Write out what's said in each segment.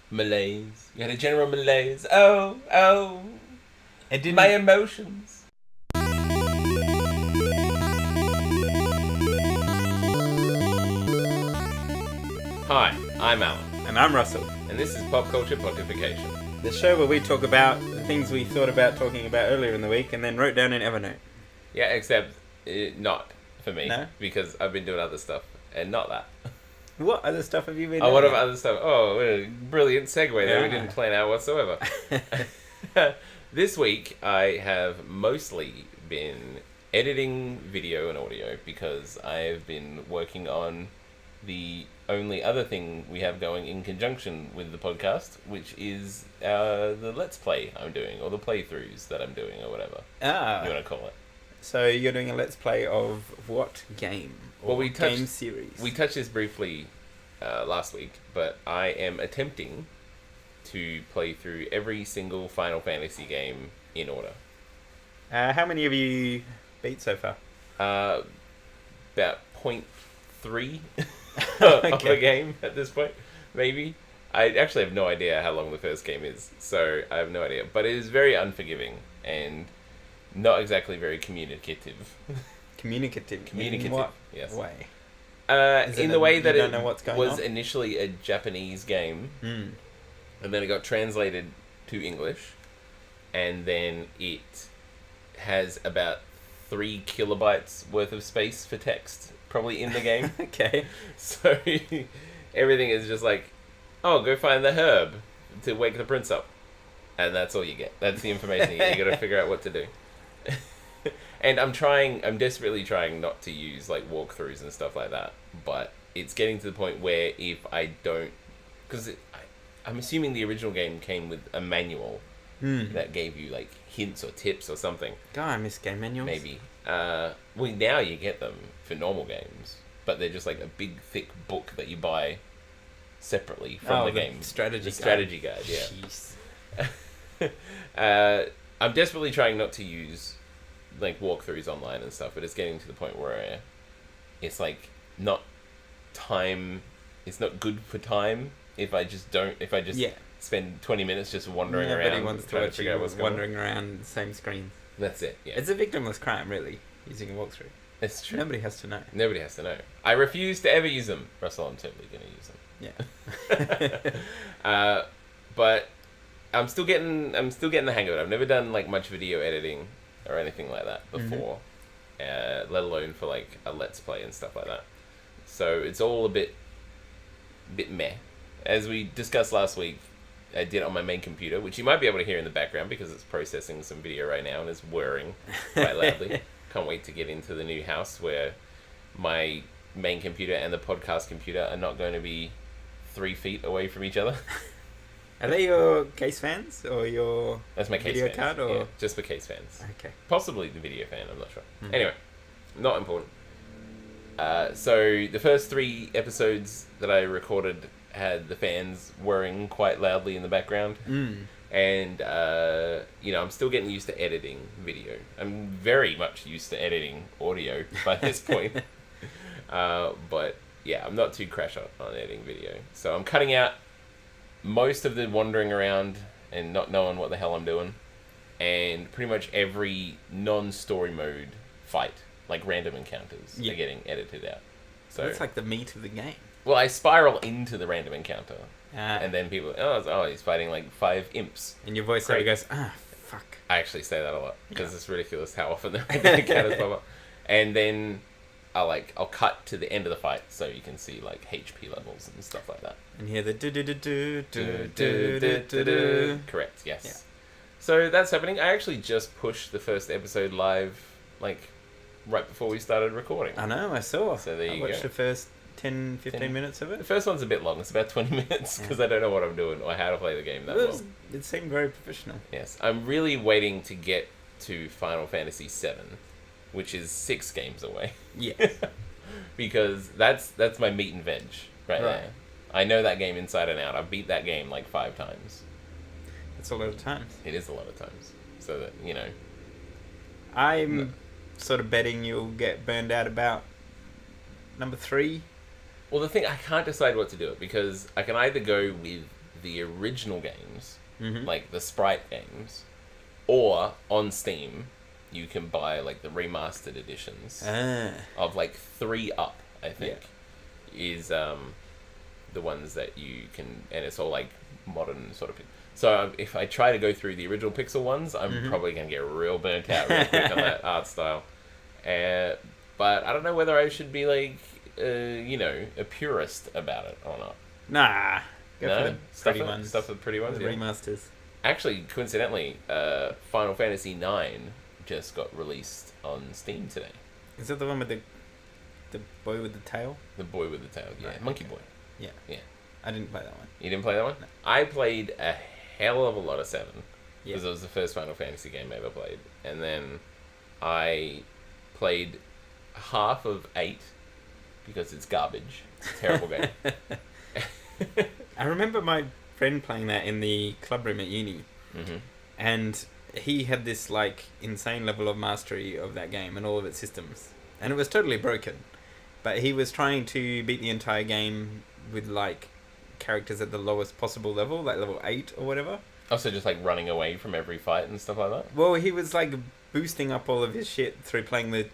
malaise. You had a general malaise. Oh. It didn't. My emotions. Hi, I'm Allan. And I'm Russell. And this is Popculture Pontification. The show where we talk about the things we thought about talking about earlier in the week and then wrote down in Evernote. Yeah, except not for me. No? Because I've been doing other stuff and not that. What other stuff have you been Oh, doing? what about other stuff? Oh, what a brilliant segue there. We didn't plan out whatsoever. This week, I have mostly been editing video and audio because I've been working on the only other thing we have going in conjunction with the podcast, which is the Let's Play I'm doing, or the playthroughs that I'm doing, or whatever you want to call it. So you're doing a Let's Play of what game? Or Well, game series? We touched this briefly last week, but I am attempting to play through every single Final Fantasy game in order. How many have you beat so far? About 0.3 of a game at this point, maybe. I actually have no idea how long the first game is, so I have no idea. But it is very unforgiving and not exactly very communicative. Communicative. Communicative, In what yes. way? In the way that you don't know what's it going was on? initially a Japanese game, and then it got translated to English, and then it has about 3 kilobytes worth of space for text, probably in the game. Okay. So everything is just like, oh, go find the herb to wake the prince up. And that's all you get. That's the information you get. You gotta figure out what to do. And I'm desperately trying not to use like walkthroughs and stuff like that. But it's getting to the point where if I don't, because I'm assuming the original game came with a manual that gave you like hints or tips or something. God, I miss game manuals. Maybe. Well, now you get them for normal games, but they're just like a big, thick book that you buy separately from the game. Strategy guide, yeah. Jeez. I'm desperately trying not to use like walkthroughs online and stuff, but it's getting to the point where it's like not time. It's not good for time if I just spend 20 minutes just wandering around wants trying to figure out what's going on. wandering around the same screen. That's it. Yeah, It's a victimless crime, really, using a walkthrough. it's true. Nobody has to know. Nobody has to know. I refuse to ever use them. Russell, I'm totally going to use them. Yeah. But I'm still getting the hang of it. I've never done like much video editing or anything like that before, let alone for like a Let's Play and stuff like that. So it's all a bit meh. As we discussed last week, I did it on my main computer, which you might be able to hear in the background because it's processing some video right now and is whirring quite loudly. Can't wait to get into the new house where my main computer and the podcast computer are not going to be 3 feet away from each other. Are they your case fans or your That's my case video fans. card? Or Yeah, just for case fans. Okay. Possibly the video fan, I'm not sure. Anyway, not important. So the first 3 episodes that I recorded had the fans whirring quite loudly in the background. And, I'm still getting used to editing video. I'm very much used to editing audio by this point. But, yeah, I'm not too crash on editing video. So I'm cutting out most of the wandering around and not knowing what the hell I'm doing. And pretty much every non-story mode fight, like random encounters, are getting edited out. So that's like the meat of the game. Well, I spiral into the random encounter. And And then people, he's fighting like 5 imps. your voiceover goes, fuck. I actually say that a lot because it's ridiculous how often the random encounters pop up. And then I'll cut to the end of the fight so you can see like HP levels and stuff like that. And hear the do. Correct, yes. Yeah. So that's happening. I actually just pushed the first episode live like right before we started recording. I know, I saw. So there you I watched go. the first 10, 15 minutes of The it. first one's a bit long. It's about 20 minutes because I don't know what I'm doing or how to play the game that well. It seemed very professional. Yes, I'm really waiting to get to Final Fantasy VII, which is 6 games away. Yes. Because that's my meat and veg right there. I know that game inside and out. I've beat that game like 5 times. That's a lot of times. It is a lot of times. So that, I'm sort of betting you'll get burned out about number 3. Well, the thing, I can't decide what to do it because I can either go with the original games, Mm-hmm. like the Sprite games, or on Steam, you can buy like the remastered editions of like 3 up, I think, is the ones that you can, and it's all like modern sort of. So if I try to go through the original Pixel ones, I'm probably going to get real burnt out real quick on that art style. But I don't know whether I should be like, a purist about it or not. Nah. Go for the pretty ones. Stuff for the pretty ones, the remasters. Actually, coincidentally, Final Fantasy IX just got released on Steam today. Is that the one with the boy with the tail? The boy with the tail, yeah. Right, Monkey okay. Boy. Yeah. Yeah. I didn't play that one. You didn't play that one? No. I played a hell of a lot of 7. Yeah. Because it was the first Final Fantasy game I ever played. And then I played half of 8 because it's garbage. It's a terrible game. I remember my friend playing that in the club room at uni. Mm-hmm. And he had this like insane level of mastery of that game and all of its systems. And it was totally broken. But he was trying to beat the entire game with like characters at the lowest possible level, like level 8 or whatever. Also just like running away from every fight and stuff like that? Well, he was like boosting up all of his shit through playing the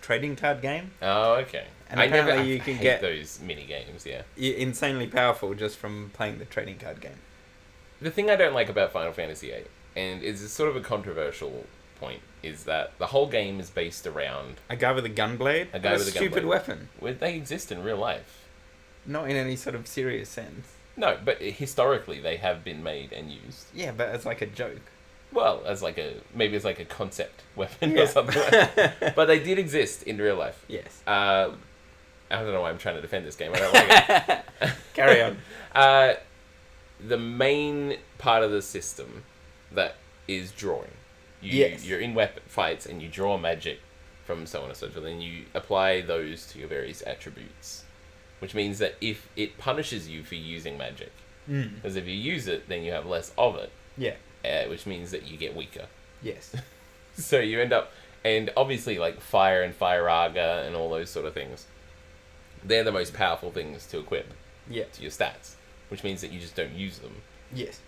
trading card game. Oh, okay. And apparently you I can hate get those mini games, yeah. You're insanely powerful just from playing the trading card game. The thing I don't like about Final Fantasy VIII, and it's sort of a controversial point, is that the whole game is based around A guy with a gunblade? A guy with a stupid gunblade. weapon. well, they exist in real life. Not in any sort of serious sense. No, but historically they have been made and used. Yeah, but it's like a joke. Well, as like maybe it's like a concept weapon Yeah. or something like that. But they did exist in real life. Yes. I don't know why I'm trying to defend this game. I don't like it. Carry on. The main part of the system that is drawing. Yes. You're in weapon fights and you draw magic from so on and so forth, and you apply those to your various attributes. Which means that if it punishes you for using magic, because if you use it, then you have less of it. Yeah. Which means that you get weaker. Yes. So you end up, and obviously like fire and fire-aga and all those sort of things, they're the most powerful things to equip Yeah. to your stats, which means that you just don't use them. Yes.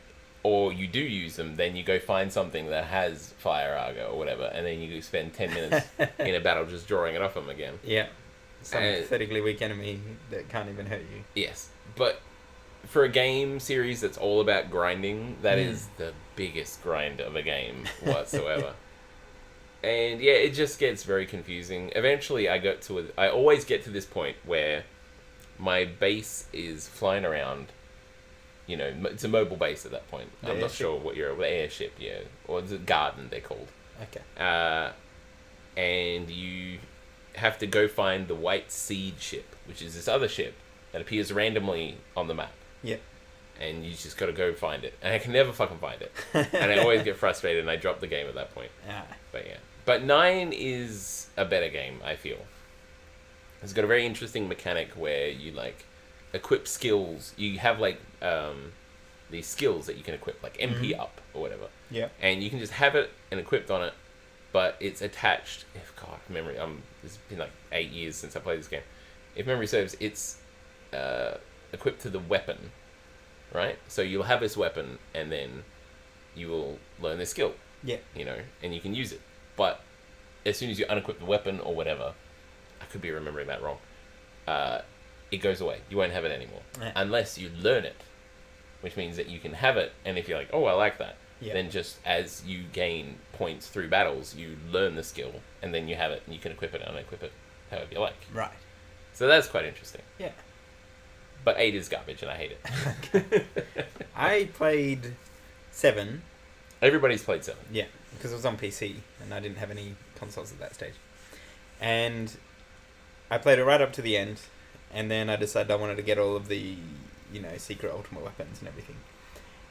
Or you do use them, then you go find something that has fire-aga or whatever, and then you spend 10 minutes in a battle just drawing it off them again. Yeah. Some pathetically weak enemy that can't even hurt you. Yes, but for a game series that's all about grinding, that is the biggest grind of a game whatsoever. And yeah, it just gets very confusing. Eventually, I always get to this point where my base is flying around. You know, it's a mobile base at that point. I'm not sure what the airship, yeah, or the garden they're called. Okay. And you have to go find the White Seed ship, which is this other ship that appears randomly on the map. Yeah. And you just got to go find it. And I can never fucking find it. And I always get frustrated and I drop the game at that point. But yeah. But 9 is a better game, I feel. It's got a very interesting mechanic where you, like, equip skills. You have, like, these skills that you can equip, like MP up or whatever. Yeah. And you can just have it and equipped on it, but it's attached. If memory, it's been like 8 years since I played this game. If memory serves, it's equipped to the weapon, right? So you'll have this weapon, and then you will learn this skill. Yeah. You know, and you can use it. But as soon as you unequip the weapon or whatever, I could be remembering that wrong. It goes away. You won't have it anymore unless you learn it, which means that you can have it. And if you're like, oh, I like that. Yeah. Then just as you gain points through battles, you learn the skill, and then you have it, and you can equip it and unequip it however you like. Right. So that's quite interesting. Yeah. But 8 is garbage, and I hate it. I played 7. Everybody's played 7. Yeah, because it was on PC, and I didn't have any consoles at that stage. And I played it right up to the end, and then I decided I wanted to get all of the, secret ultimate weapons and everything.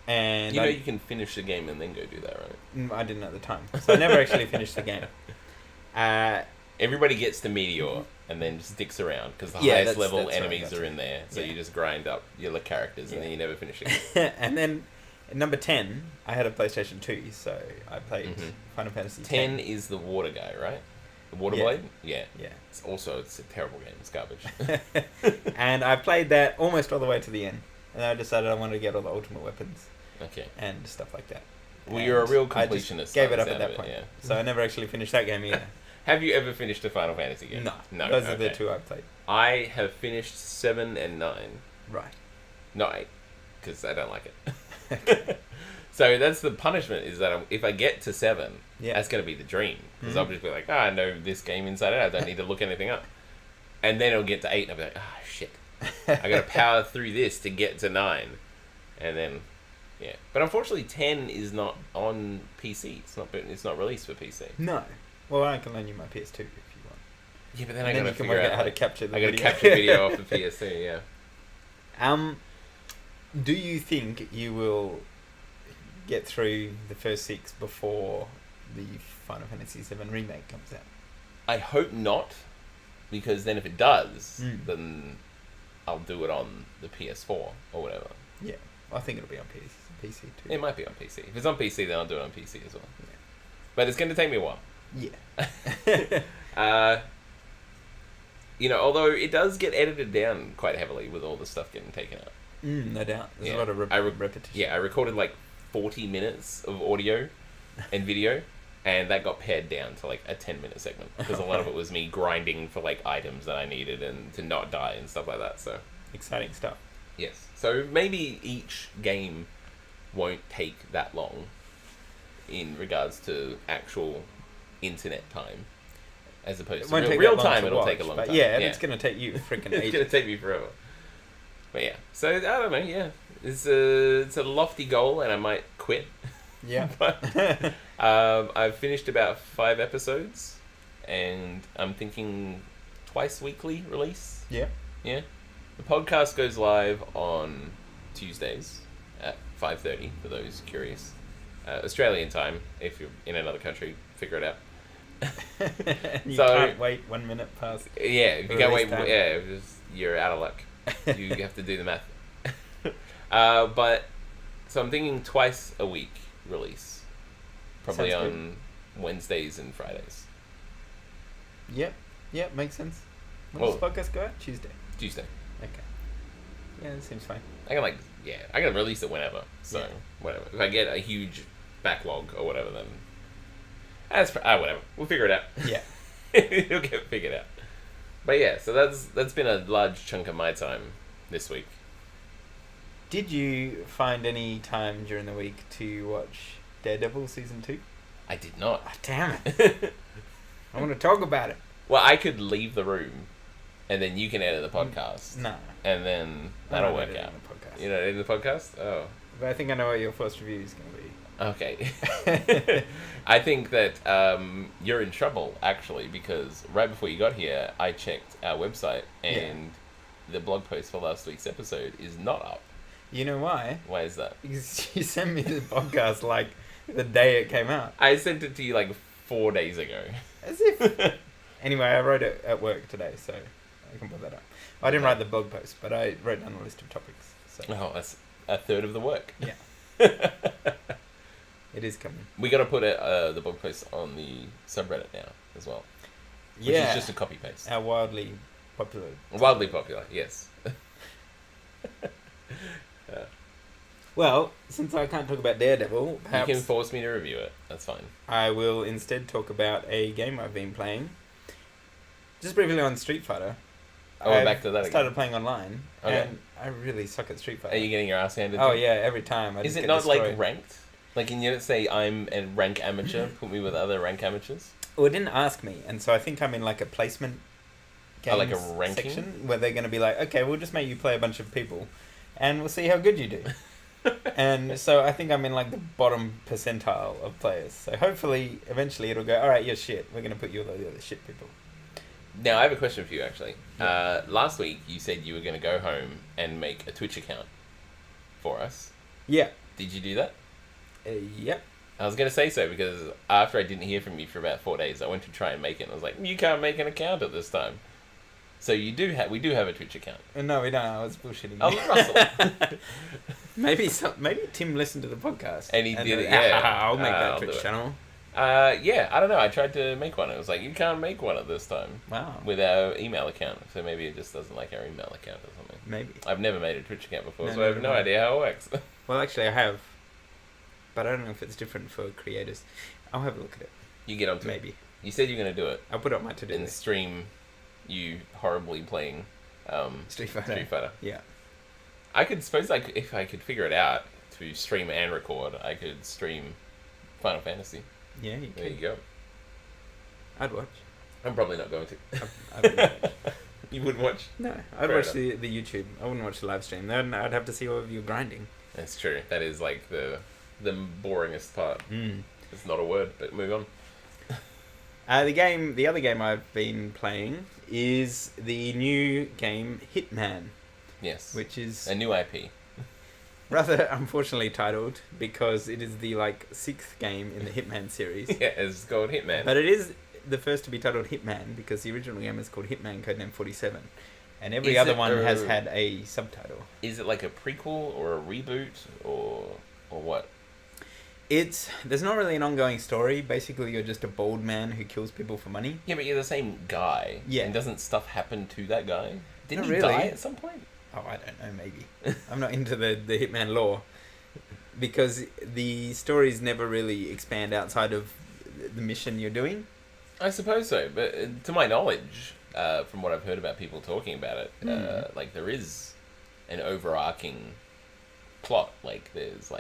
And you can finish the game and then go do that, right? I didn't at the time, so I never actually finished the game. Everybody gets the meteor and then just sticks around because the highest level enemies are in there. So you just grind up your characters and then you never finish it. And then at number 10, I had a PlayStation 2, so I played Final Fantasy 10 is the water guy, right? The water blade? Yeah. Yeah. It's a terrible game. It's garbage. And I played that almost all the way to the end. and I decided I wanted to get all the ultimate weapons Okay. and stuff like that. Well, you're a real I just completionist. gave it by up the at sound that of point. Yeah. So I never actually finished that game either. Have you ever finished a Final Fantasy game? No. Those are the two I've played. I have finished 7 and 9. Right. Not 8, because I don't like it. So that's the punishment, is that if I get to 7, that's going to be the dream. Because I'll just be like, I know this game inside out. I don't need to look anything up. And then it'll get to 8, and I'll be like, shit. I got to power through this to get to 9. And then, yeah. But unfortunately, 10 is not on PC. It's not released for PC. No. Well, I can loan you my PS2 if you want. Yeah, but then And I got to you can figure work out out how to capture the I got to video. capture video off the PS2, yeah. Do you think you will get through the first 6 before the Final Fantasy VII remake comes out? I hope not, because then if it does, then I'll do it on the PS4 or whatever. Yeah, I think it'll be on PC too. It might be on PC. If it's on PC, then I'll do it on PC as well. Yeah. But it's going to take me a while. Yeah. Although it does get edited down quite heavily with all the stuff getting taken out. No doubt. There's a lot of repetition. Yeah, I recorded like 40 minutes of audio and video, and that got pared down to like a 10-minute segment, because a lot of it was me grinding for like items that I needed and to not die and stuff like that. So exciting stuff. yes, so maybe each game won't take that long in regards to actual internet time, as opposed to real time. It'll take a long time. Yeah, it's going to take you freaking ages. It's going to take me forever. But yeah, so I don't know. Yeah, it's a lofty goal, and I might quit. Yeah. But I've finished about 5 episodes, and I'm thinking twice weekly release. Yeah. Yeah. The podcast goes live on Tuesdays at 5:30 for those curious. Australian time. If you're in another country, figure it out. You can't wait 1 minute past. Yeah, if you can't wait, time. you're out of luck. You have to do the math. So I'm thinking twice a week release, probably Sounds on Wednesdays and Fridays. Yep, makes sense. When does the podcast go out? Tuesday. Okay. Yeah, that seems fine. I can release it whenever. So whatever. If I get a huge backlog or whatever, then whatever. We'll figure it out. Yeah. It'll get figured out. But yeah, so that's been a large chunk of my time this week. Did you find any time during the week to watch Daredevil Season 2? I did not. Oh, damn it. I want to talk about it. Well, I could leave the room, and then you can edit the podcast. No. And then that'll work out. The You know, in the podcast? Oh. But I think I know what your first review is going to be. Okay. I think that you're in trouble, actually, because right before you got here, I checked our website, and the blog post for last week's episode is not up. You know why? Why is that? Because you sent me the podcast like the day it came out. I sent it to you like 4 days ago. As if. Anyway, I wrote it at work today, so I can put that up. I didn't write the blog post, but I wrote down a list of topics. So. Oh, that's a third of the work. Yeah. It is coming. We got to put the blog post on the subreddit now as well. Which is just a copy paste. Our wildly popular. Wildly popular, yes. Well, since I can't talk about Daredevil, perhaps you can force me to review it. That's fine. I will instead talk about a game I've been playing. Just briefly on Street Fighter. Oh, we're back to that again. Started playing online, okay. and I really suck at Street Fighter. Are you getting your ass handed? Oh yeah, every time. Is it not destroyed. Like ranked? Like, can you say I'm a rank amateur? Put me with other rank amateurs. Well, it didn't ask me, and so I think I'm in like a placement games like a ranking section where they're going to be like, okay, we'll just make you play a bunch of people, and we'll see how good you do. And so I think I'm in like the bottom percentile of players. So hopefully, eventually, it'll go. All right, you're shit. We're going to put you with all the other shit people. Now I have a question for you. Actually, Yeah. Last week you said you were going to go home and make a Twitch account for us. Yeah. Did you do that? Yep. I was going to say so because after I didn't hear from you for about 4 days, I went to try and make it. And I was like, you can't make an account at this time. So we do have a Twitch account. No, we don't. I was bullshitting. Oh, Russell. Maybe Tim listened to the podcast. And he did it, yeah. I'll make that Twitch channel. Yeah, I don't know. I tried to make one. It was like, you can't make one at this time. Wow. With our email account. So maybe it just doesn't like our email account or something. Maybe. I've never made a Twitch account before, No, so I have no idea how it works. Well, actually, I have. But I don't know if it's different for creators. I'll have a look at it. You get onto it. Maybe. You said you're going to do it. I'll put it on my to-do And list. stream you horribly playing Street Fighter. Street Fighter. Yeah. I could suppose, like, if I could figure it out to stream and record, I could stream Final Fantasy. Yeah, you There could. you go. I'd watch. I'm probably not going to. I wouldn't. You wouldn't watch? No, I'd Fair watch the YouTube. I wouldn't watch the live stream. Then I'd have to see all of you grinding. That's true. That is like the boringest part. Mm. It's not a word, but move on. The other game I've been playing is the new game Hitman, Yes. which is A new IP. rather unfortunately titled because it is the sixth game in the Hitman series. Yeah, it's called Hitman. But it is the first to be titled Hitman because the original game is called Hitman Codename 47. And every Is other it one a- has had a subtitle. Is it like a prequel or a reboot or what? There's not really an ongoing story. Basically, you're just a bald man who kills people for money. Yeah, but you're the same guy. Yeah. And doesn't stuff happen to that guy? Didn't Not he really. die at some point? Oh, I don't know, maybe. I'm not into the Hitman lore. Because the stories never really expand outside of the mission you're doing. I suppose so, but to my knowledge, from what I've heard about people talking about it, there is an overarching plot. Like, there's,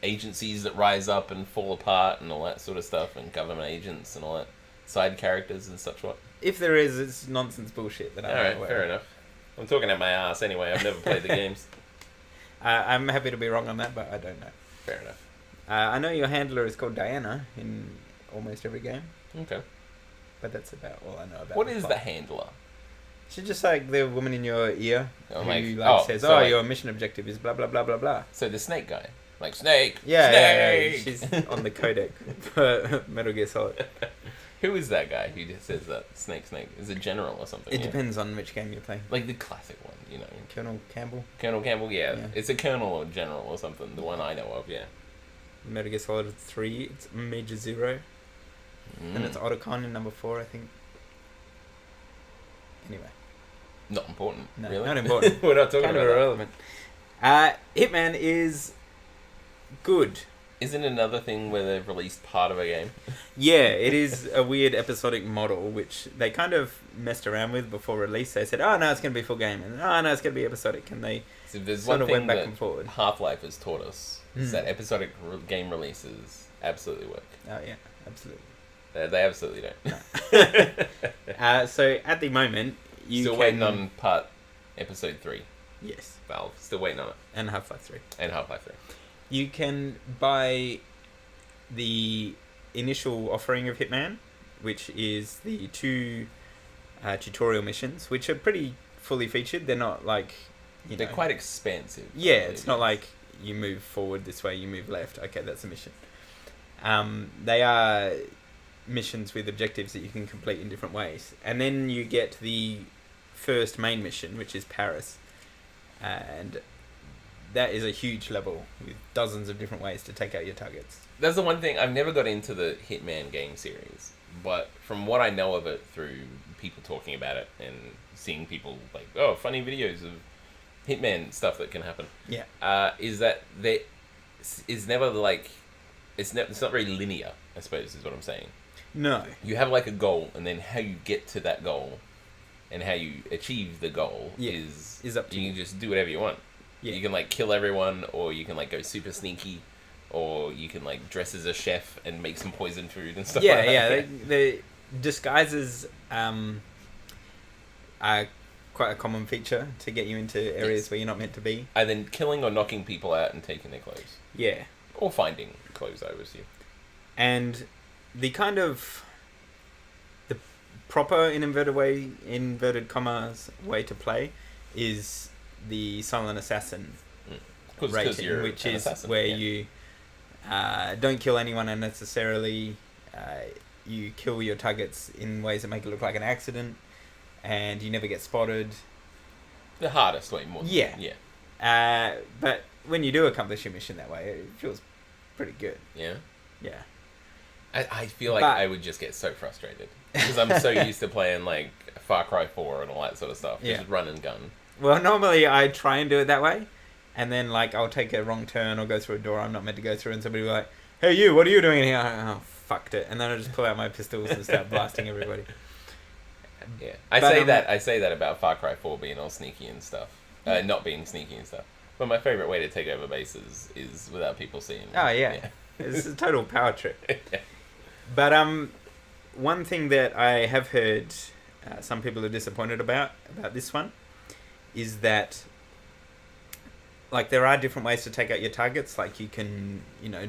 agencies that rise up and fall apart and all that sort of stuff, and government agents and all that, side characters and such what. If there is, it's nonsense bullshit that I'm not Alright, aware fair of. enough. I'm talking at my ass anyway, I've never played the games. I'm happy to be wrong on that, but I don't know. Fair enough. I know your handler is called Diana in almost every game, Okay. but that's about all I know about What the is plot. the handler? She's just like the woman in your ear Oh, who like- says, so, your mission objective is blah, blah, blah, blah, blah. So the snake guy. Like, snake! Yeah, Snake! She's on the codec for Metal Gear Solid. Who is that guy who just says that? Snake. Is it General or something? It yeah? depends on which game you're playing. Like the classic one, you know. Colonel Campbell, Colonel Campbell, yeah. Yeah. It's a Colonel or General or something, the one I know of, yeah. Metal Gear Solid 3, it's Major Zero, and it's Otacon in number 4, I think. Anyway. Not important, No, really. not important. We're not talking Kind about of that. irrelevant. Hitman is good. Isn't another thing where they've released part of a game? Yeah, it is a weird episodic model, which they kind of messed around with before release. They said, oh, no, it's going to be full game, and oh, no, it's going to be episodic, and they So there's sort one of thing went back that and forward. Half-Life has taught us, is Mm. that episodic game releases absolutely work. Oh, yeah, absolutely. They absolutely don't. So, at the moment, you Still can... waiting on part episode 3. Yes, Valve. Still waiting on it. and Half-Life 3. And Half-Life 3. You can buy the initial offering of Hitman, which is the 2 tutorial missions, which are pretty fully featured. They're not like... They're quite expansive. Yeah, it's not like you move forward this way, you move left. Okay, that's a mission. They are missions with objectives that you can complete in different ways. And then you get the first main mission, which is Paris. And that is a huge level with dozens of different ways to take out your targets. That's the one thing. I've never got into the Hitman game series, but from what I know of it through people talking about it and seeing people like, oh, funny videos of Hitman stuff that can happen. Yeah. Is that there is never like it's not very linear, I suppose is what I'm saying. No. You have like a goal, and then how you get to that goal and how you achieve the goal is up to you you. can just do whatever you want. Yeah. You can like kill everyone, or you can like go super sneaky, or you can like dress as a chef and make some poison food and stuff Yeah, like that. yeah. The disguises are quite a common feature to get you into areas Yes. where you're not meant to be. And then killing or knocking people out and taking their clothes. Yeah. Or finding clothes, I would assume. And the kind of the proper in inverted commas way to play is the silent assassin rating, which is where you don't kill anyone unnecessarily. You kill your targets in ways that make it look like an accident, and you never get spotted. The hardest way, more. Yeah. Yeah. But when you do accomplish your mission that way, it feels pretty good. Yeah. Yeah. I feel like But- I would just get so frustrated because I'm so used to playing like Far Cry 4 and all that sort of stuff. Yeah. Just run and gun. Well, normally I try and do it that way, and then like I'll take a wrong turn or go through a door I'm not meant to go through, and somebody will be like, "Hey, you, what are you doing in here?" Oh, fucked it, and then I just pull out my pistols and start blasting everybody. Yeah, But, I say that about Far Cry 4 being all sneaky and stuff, not being sneaky and stuff. But my favorite way to take over bases is without people seeing. Oh yeah, it's a total power trip. But one thing that I have heard some people are disappointed about this one is that like there are different ways to take out your targets. Like you can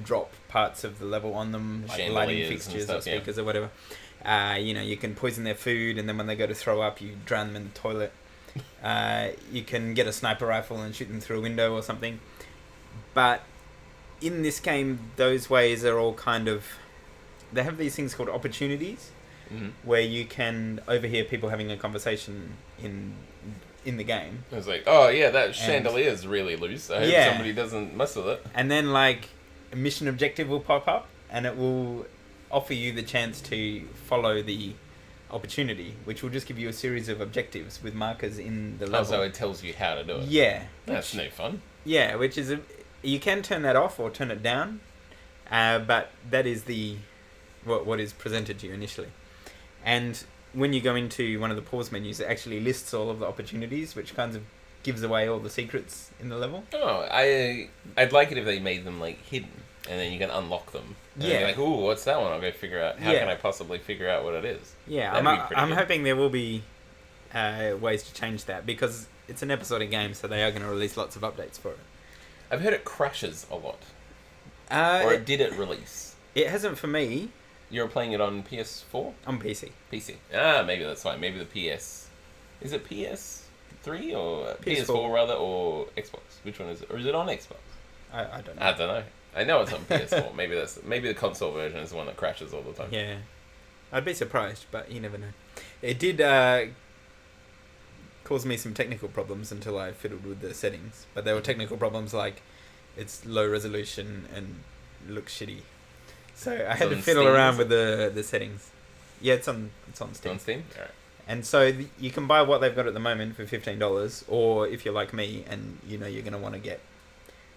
drop parts of the level on them, like lighting Chandeliers and fixtures stuff, or speakers or whatever. You can poison their food, and then when they go to throw up, you drown them in the toilet. You can get a sniper rifle and shoot them through a window or something. But in this game, those ways are all kind of... They have these things called opportunities, where you can overhear people having a conversation in the game. I was like, oh yeah, that chandelier's really loose. I hope somebody doesn't mess with it. And then like a mission objective will pop up, and it will offer you the chance to follow the opportunity, which will just give you a series of objectives with markers in the level. Oh, so it tells you how to do it. Yeah. That's no fun. Yeah, which is... you can turn that off or turn it down, but that is what is presented to you initially. And when you go into one of the pause menus, it actually lists all of the opportunities, which kind of gives away all the secrets in the level. Oh, I'd like it if they made them like hidden, and then you can unlock them. And Yeah. you're like, ooh, what's that one? I'll go figure out. How can I possibly figure out what it is? Yeah, That'd be pretty I'm good. hoping there will be ways to change that, because it's an episodic game, so they are going to release lots of updates for it. I've heard it crashes a lot. Or did it release? It hasn't for me. You're playing it on PS4? On PC. PC. Maybe that's fine. Maybe the PS... Is it PS3 or PS4. PS4 rather, or Xbox? Which one is it? Or is it on Xbox? I don't know. I don't know. I know it's on PS4. Maybe the console version is the one that crashes all the time. Yeah. I'd be surprised, but you never know. It did cause me some technical problems until I fiddled with the settings. But there were technical problems like it's low resolution and looks shitty. So I had to fiddle Steam, around is with the settings. Yeah, it's on Steam. On Steam? Alright. And so you can buy what they've got at the moment for $15, or if you're like me and you're going to want to get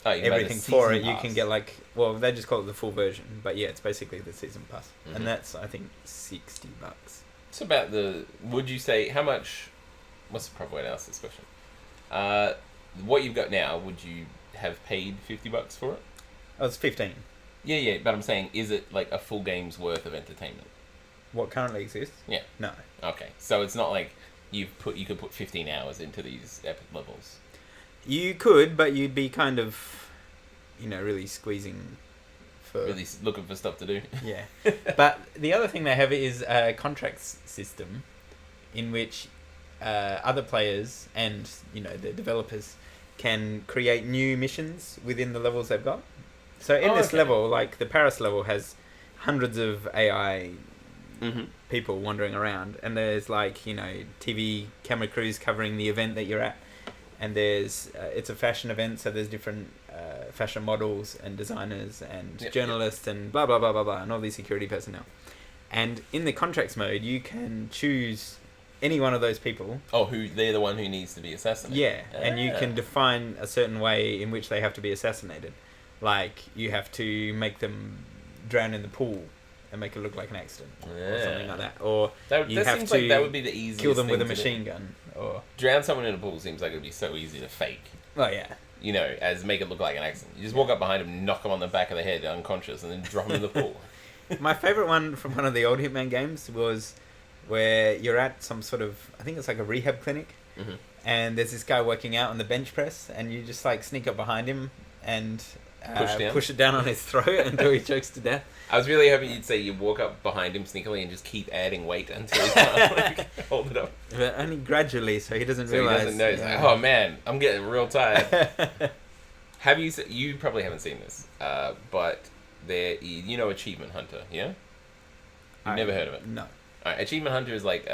Oh, you can buy the everything for it, season you pass. can get they just call it the full version, but yeah, it's basically the season pass, Mhm. and that's I think $60. It's about would you say, how much, what's the proper way to ask this question? What you've got now, would you have paid $50 for it? Oh, it's 15. Yeah, but I'm saying, is it like a full game's worth of entertainment? What currently exists? Yeah. No. Okay, so it's not like you could put 15 hours into these epic levels. You could, but you'd be kind of, really squeezing for... Really looking for stuff to do. Yeah. But the other thing they have is a contracts system in which other players and, the developers can create new missions within the levels they've got. So in this level, like the Paris level has hundreds of AI people wandering around, and there's TV camera crews covering the event that you're at, and there's it's a fashion event, so there's different fashion models and designers and journalists and blah blah blah blah blah, and all these security personnel. And in the contracts mode, you can choose any one of those people. Oh, they're the one who needs to be assassinated. Yeah, and you can define a certain way in which they have to be assassinated. Like, you have to make them drown in the pool and make it look like an accident, or something like that. Or you have seems to like that would be the easiest kill them with a thing to machine do. gun. Or Drown someone in a pool seems like it would be so easy to fake. well, yeah. As make it look like an accident. You just walk up behind him, knock him on the back of the head, unconscious, and then drop him in the pool. My favourite one from one of the old Hitman games was where you're at some sort of, I think it's like a rehab clinic, and there's this guy working out on the bench press, and you just sneak up behind him and push it down on his throat until he chokes to death. I was really hoping you'd say you walk up behind him sneakily and just keep adding weight until he can't hold it up. But only gradually, so he doesn't So realise. he doesn't know. He's like, oh man, I'm getting real tired. Have you? You probably haven't seen this, but there, Achievement Hunter, yeah? You've never heard of it? No. Alright, Achievement Hunter is like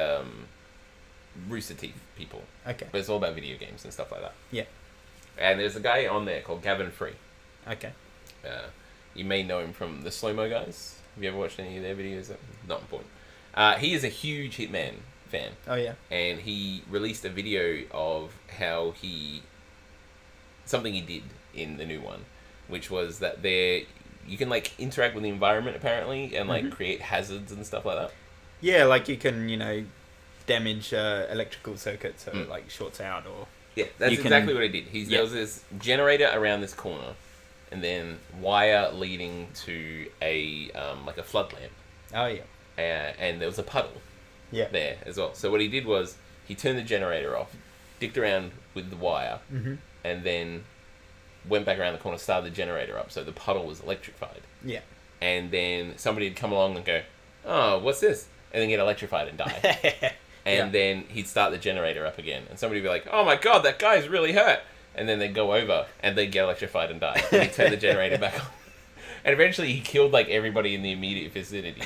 Rooster Teeth people, Okay. but it's all about video games and stuff like that. Yeah. And there's a guy on there called Gavin Free. Okay. You may know him from the Slow Mo Guys. Have you ever watched any of their videos? Not important. He is a huge Hitman fan. Oh, yeah. And he released a video of how something he did in the new one, which was that you can like interact with the environment apparently and like create hazards and stuff like that. Yeah, like you can, damage electrical circuits so it like shorts out or... Yeah, that's exactly what he did. There was this generator around this corner and then wire leading to a like a flood lamp. Oh, yeah. And there was a puddle there as well. So what he did was he turned the generator off, dicked around with the wire, and then went back around the corner, started the generator up, so the puddle was electrified. Yeah. And then somebody would come along and go, "Oh, what's this?" And then get electrified and die. And then he'd start the generator up again, and somebody would be like, "Oh my god, that guy's really hurt." And then they'd go over, and they'd get electrified and die. And he'd turn the generator back on. And eventually he killed like everybody in the immediate vicinity.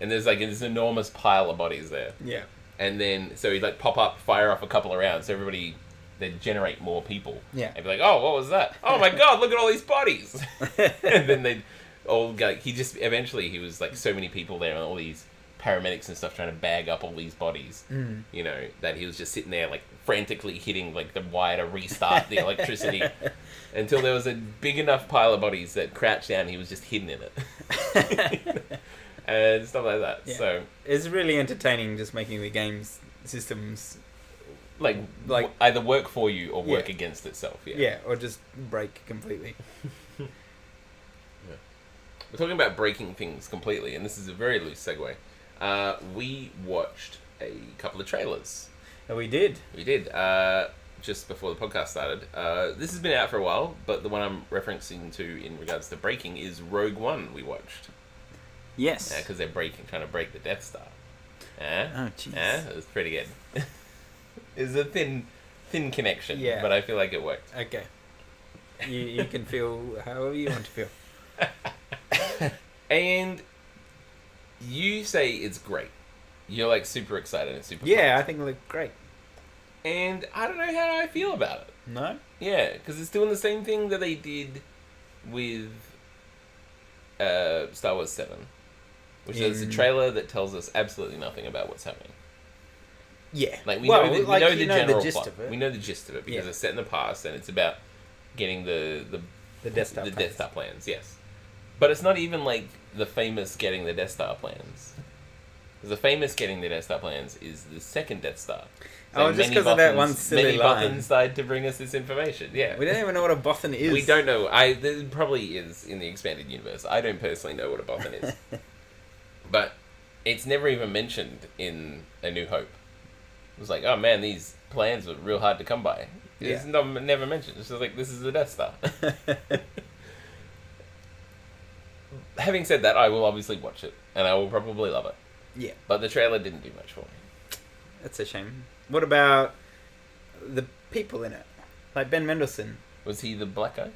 And there's like this enormous pile of bodies there. Yeah. And then, so he'd like pop up, fire off a couple of rounds, so everybody... They'd generate more people. Yeah. And be like, "Oh, what was that? Oh my god, look at all these bodies!" And then they'd all go... Eventually, he was like so many people there and all these paramedics and stuff trying to bag up all these bodies. That he was just sitting there like frantically hitting like the wire to restart the electricity until there was a big enough pile of bodies that crouched down and he was just hidden in it. And stuff like that. Yeah. So it's really entertaining just making the game's systems... Like either work for you or work against itself. Yeah, or just break completely. We're talking about breaking things completely, and this is a very loose segue. We watched a couple of trailers. Oh, we did? We did. Just before the podcast started. This has been out for a while, but the one I'm referencing to in regards to breaking is Rogue One we watched. Yes. Because they're trying to break the Death Star. Oh, jeez. It was pretty good. It's a thin connection, yeah. But I feel like it worked. Okay. You can feel however you want to feel. And you say it's great. You're like super excited and super Yeah, pumped. I think it looked great. And I don't know how I feel about it. No? Yeah, because it's doing the same thing that they did with Star Wars 7. Which is a trailer that tells us absolutely nothing about what's happening. Yeah. Like we know the general gist plot. of it. We know the gist of it because it's set in the past and it's about getting the Death Star Death Star plans, yes. But it's not even like the famous getting the Death Star plans. The famous getting the Death Star plans is the second Death Star. So just because of that one silly line. Many Bothans died to bring us this information. Yeah. We don't even know what a Bothan is. We don't know. There probably is in the expanded universe. I don't personally know what a Bothan is. But it's never even mentioned in A New Hope. It was like, oh man, these plans were real hard to come by. It's never mentioned. It's just like, this is the Death Star. Having said that, I will obviously watch it, and I will probably love it. Yeah. But the trailer didn't do much for me. That's a shame. What about the people in it? Like Ben Mendelsohn. Was he the black guy?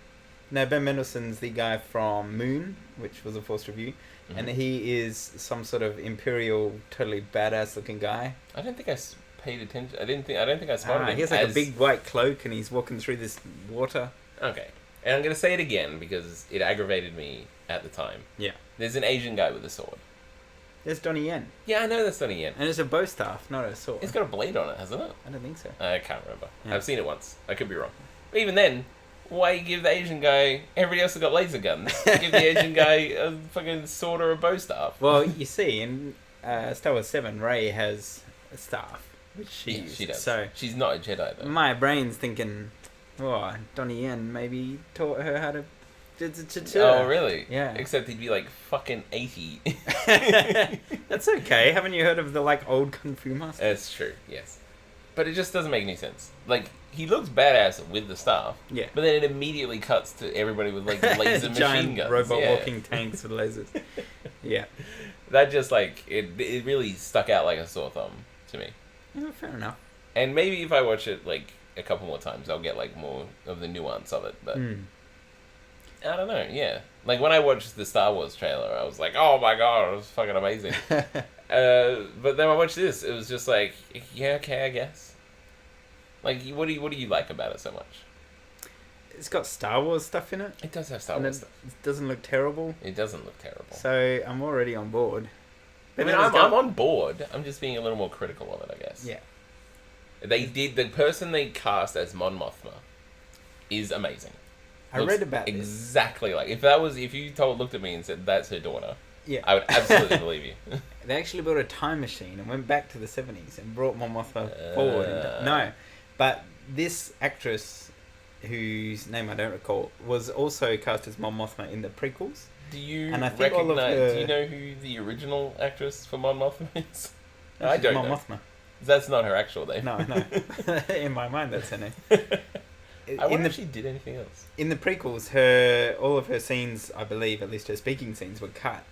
No, Ben Mendelsohn's the guy from Moon, which was a Forced Review. Mm-hmm. And he is some sort of imperial, totally badass looking guy. I don't think I paid attention. I don't think I spotted him. He has like a big white cloak and he's walking through this water. Okay. And I'm going to say it again because it aggravated me at the time. Yeah. There's an Asian guy with a sword. There's Donnie Yen. Yeah, I know that's Donnie Yen. And it's a bow staff, not a sword. It's got a blade on it, hasn't it? I don't think so. I can't remember. Yeah. I've seen it once. I could be wrong. But even then, why give the Asian guy... Everybody else has got laser guns. Give the Asian guy a fucking sword or a bow staff. Well, you see, in Star Wars 7, Rey has a staff. Which she does. So she's not a Jedi, though. My brain's thinking, oh, Donnie Yen maybe taught her how to... Oh, really? Yeah. Except he'd be like fucking 80. That's okay. Haven't you heard of the like old Kung Fu master? That's true, yes. But it just doesn't make any sense. Like, he looks badass with the staff. Yeah. But then it immediately cuts to everybody with like laser machine guns. Robot walking tanks with lasers. Yeah. That just like, it really stuck out like a sore thumb to me. Yeah, fair enough. And maybe if I watch it like a couple more times, I'll get like more of the nuance of it. But I don't know. Yeah, like when I watched the Star Wars trailer, I was like, "Oh my god, it was fucking amazing." But then I watched this. It was just like, yeah, okay, I guess. Like, what do you like about it so much? it's got Star Wars stuff in it. It does have Star And Wars it stuff. doesn't look terrible. It doesn't look terrible. So I'm already on board. I mean, I'm on board. I'm just being a little more critical of it, I guess. Yeah. The person they cast as Mon Mothma is amazing. I read about this. Exactly like if you looked at me and said that's her daughter, Yeah. I would absolutely believe you. They actually built a time machine and went back to the 70s and brought Mon Mothma forward. No, but this actress, whose name I don't recall, was also cast as Mon Mothma in the prequels. Do you And I think all of recognize? Do you know who the original actress for Mon Mothma is? I don't Mon know. Mothma. That's not her actual name. No. In my mind, that's her name. I wonder if she did anything else. In the prequels, all of her scenes, I believe, at least her speaking scenes, were cut.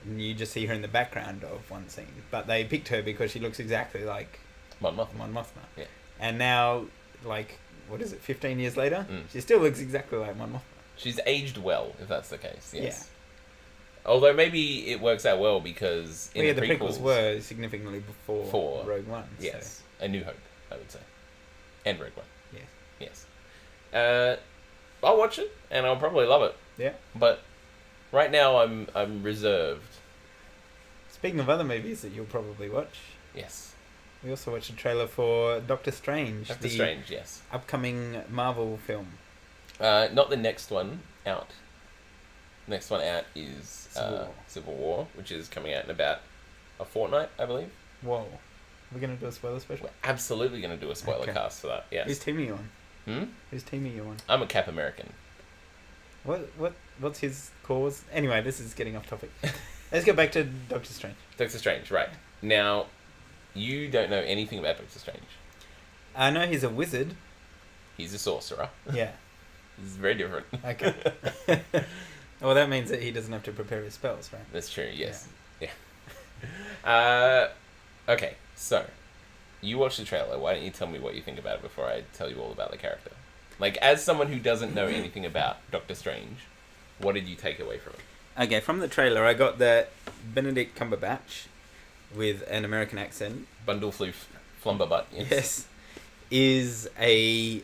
And you just see her in the background of one scene. But they picked her because she looks exactly like Mon Mothma. Mon Mothma. Yeah. And now, 15 years later, she still looks exactly like Mon Mothma. She's aged well, if that's the case. Yes. Yeah. Although maybe it works out well because the prequels were significantly before Rogue One. Yes. A New Hope, I would say. And Rogue One. Yes. Yes. I'll watch it and I'll probably love it. Yeah. But right now I'm reserved. Speaking of other movies that you'll probably watch. Yes. We also watched a trailer for Doctor Strange. Doctor Strange, yes. Upcoming Marvel film. Not the next one out. Next one out is Civil War, which is coming out in about a fortnight, I believe. Whoa. We're going to do a spoiler special? We're absolutely going to do a spoiler cast for that, yes. Whose team are you on? Hmm? Whose team are you on? I'm a Cap American. What's his cause? Anyway, this is getting off topic. Let's go back to Doctor Strange. Doctor Strange, right. Now, you don't know anything about Doctor Strange. I know he's a wizard. He's a sorcerer. Yeah. It's very different. Okay. Well, that means that he doesn't have to prepare his spells, right? That's true, yes. Yeah. Okay, so, you watched the trailer. Why don't you tell me what you think about it before I tell you all about the character? Like, as someone who doesn't know anything about Doctor Strange, what did you take away from it? Okay, from the trailer, I got that Benedict Cumberbatch, with an American accent. Bundle floof, flumberbutt, Yes. Is a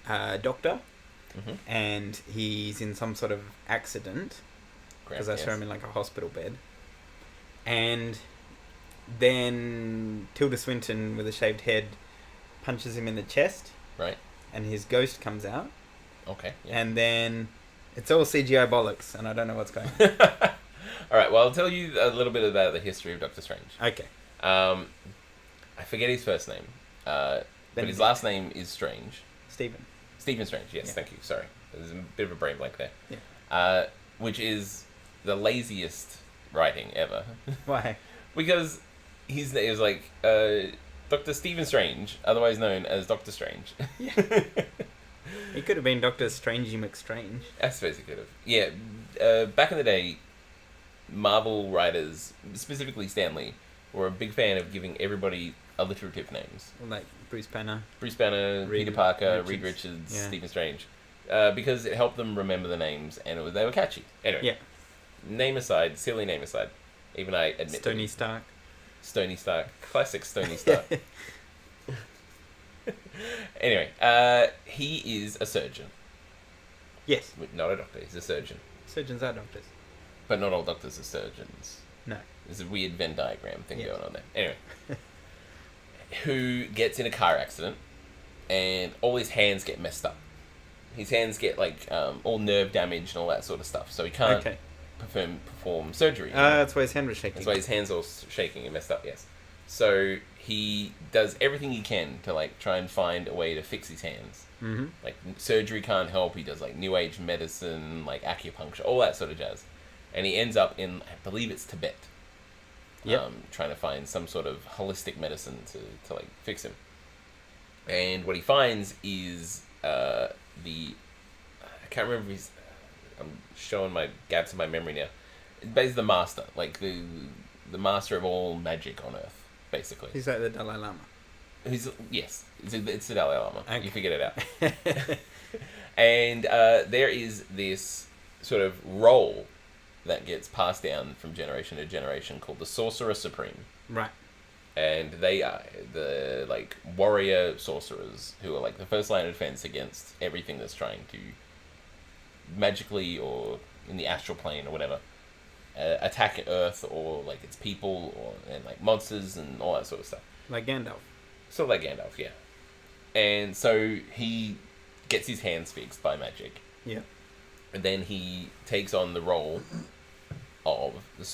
doctor. Mm-hmm. And he's in some sort of accident because I saw him in a hospital bed, and then Tilda Swinton with a shaved head punches him in the chest, right? And his ghost comes out. Okay. Yeah. And then it's all CGI bollocks, and I don't know what's going on. All right. Well, I'll tell you a little bit about the history of Doctor Strange. Okay. I forget his first name, but his last name is Strange. Stephen Strange, yes, thank you, sorry. There's a bit of a brain blank there. Yeah. Which is the laziest writing ever. Why? Because his name is Dr. Stephen Strange, otherwise known as Doctor Strange. Yeah. He could have been Dr. Strangey McStrange. I suppose he could have. Yeah, back in the day, Marvel writers, specifically Stan Lee, were a big fan of giving everybody alliterative names. Like Bruce Banner, Peter Parker, Reed Richards, Stephen Strange. Because it helped them remember the names and they were catchy. Anyway, silly name aside, even I admit Stony Stark, classic Stony Stark. Anyway, he is a surgeon. Yes. Not a doctor, he's a surgeon. Surgeons are doctors. But not all doctors are surgeons. No. There's a weird Venn diagram thing going on there. Anyway. Who gets in a car accident and all his hands get messed up. His hands get all nerve damage and all that sort of stuff. So he can't perform surgery. That's why his hand was shaking. That's why his hands all shaking and messed up, yes. So he does everything he can to try and find a way to fix his hands. Mm-hmm. Surgery can't help. He does new age medicine, acupuncture, all that sort of jazz. And he ends up in, I believe it's Tibet. Yep. Trying to find some sort of holistic medicine to fix him. And what he finds is I can't remember if I'm showing my gaps in my memory now. It's basically the master, the master of all magic on Earth, basically. He's like the Dalai Lama. Yes, it's the Dalai Lama. Okay. You figured it out. And there is this sort of role that gets passed down from generation to generation called the Sorcerer Supreme. Right. And they are the warrior sorcerers who are the first line of defense against everything that's trying to magically or in the astral plane or whatever, attack Earth or like its people and like monsters and all that sort of stuff. Like Gandalf. Sort of like Gandalf, yeah. And so he gets his hands fixed by magic. Yeah. And then he takes on the role of the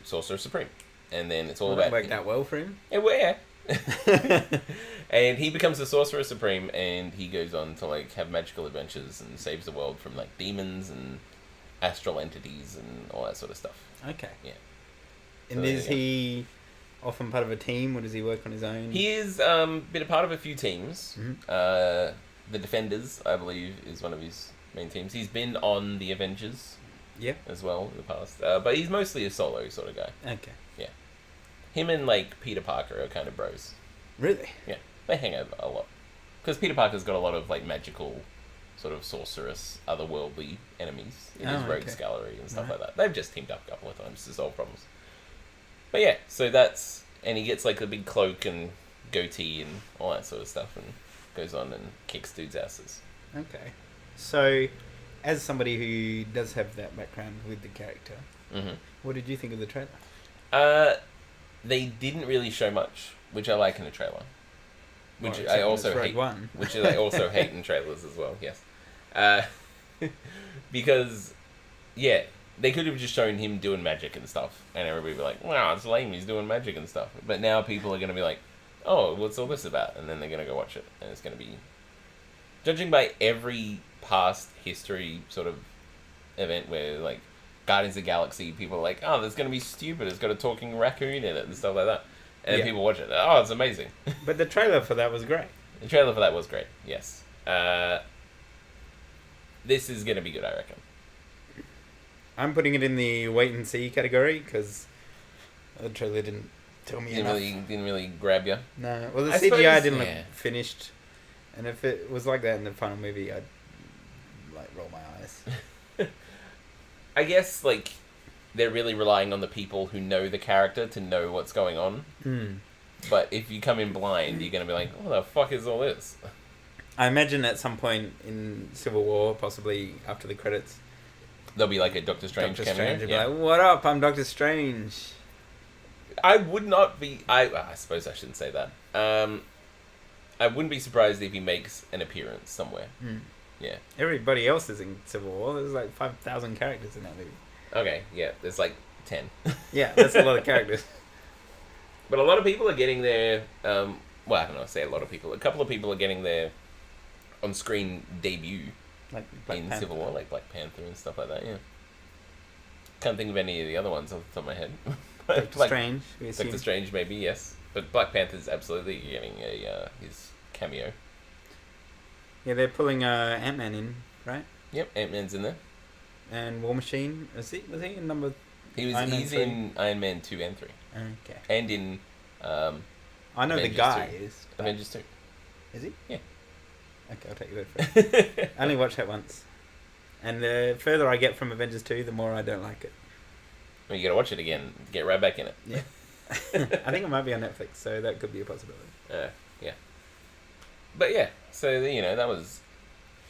Sorcerer Supreme. And then it's all about... That worked out well for him. Yeah. And he becomes the Sorcerer Supreme, and he goes on to like have magical adventures and saves the world from like demons and astral entities and all that sort of stuff. Okay. Yeah. And So, is he often part of a team, or does he work on his own? He is been a part of a few teams. Mhm. The Defenders, I believe, is one of his main teams. He's been on the Avengers as well in the past. But he's mostly a solo sort of guy. Okay. Yeah. Him and like Peter Parker are kind of bros. Really? Yeah. They hang out a lot. Because Peter Parker's got a lot of like magical, sort of sorcerous, otherworldly enemies in his rogues gallery and stuff like that. They've just teamed up a couple of times to solve problems. But yeah, so that's... And he gets like a big cloak and goatee and all that sort of stuff and goes on and kicks dudes' asses. Okay. So, as somebody who does have that background with the character, what did you think of the trailer? They didn't really show much, which I like in a trailer. Which I also hate. Which I also hate in trailers as well. Yes, because yeah, they could have just shown him doing magic and stuff, and everybody would be like, "Wow, it's lame. He's doing magic and stuff." But now people are going to be like, "Oh, what's all this about?" And then they're going to go watch it, and it's going to be, judging by every past history sort of event where like Guardians of the Galaxy, people are like, "Oh, there's going to be stupid. It's got a talking raccoon in it and stuff like that." And people watch it. Oh, it's amazing. But the trailer for that was great. The trailer for that was great, yes. This is going to be good, I reckon. I'm putting it in the wait and see category because the trailer didn't tell me enough. Didn't really grab you? No. Well, the I CGI suppose, didn't look finished. And if it was like that in the final movie, I'd like roll my eyes. I guess, like... They're really relying on the people who know the character to know what's going on. But if you come in blind, you're going to be like, what the fuck is all this? I imagine at some point in Civil War, possibly after the credits, there'll be like a Doctor Strange cameo. Will be like, what up, I'm Doctor Strange. I would not be... I suppose I shouldn't say that. I wouldn't be surprised if he makes an appearance somewhere. Yeah. Everybody else is in Civil War. There's like 5,000 characters in that movie. Okay, yeah, there's like 10. Yeah, that's a lot of characters. But a lot of people are getting their, well, I don't know, say a lot of people. A couple of people are getting their on-screen debut like Black in Panther. Civil War, like Black Panther and stuff like that, yeah. Can't think of any of the other ones off the top of my head. Doctor Strange, we assume. Doctor Strange, maybe, yes. But Black Panther's absolutely getting his cameo. Yeah, they're pulling Ant-Man in, right? Yep, Ant-Man's in there. And War Machine, was he in number? He's in Iron Man 2 and 3. Okay. And in I know Avengers the guy 2. is. Avengers 2. Is he? Yeah. Okay, I'll take your word for it. I only watched that once. And the further I get from Avengers 2, the more I don't like it. Well, you gotta watch it again. Get right back in it. Yeah. I think it might be on Netflix, so that could be a possibility. Yeah. But yeah, so that was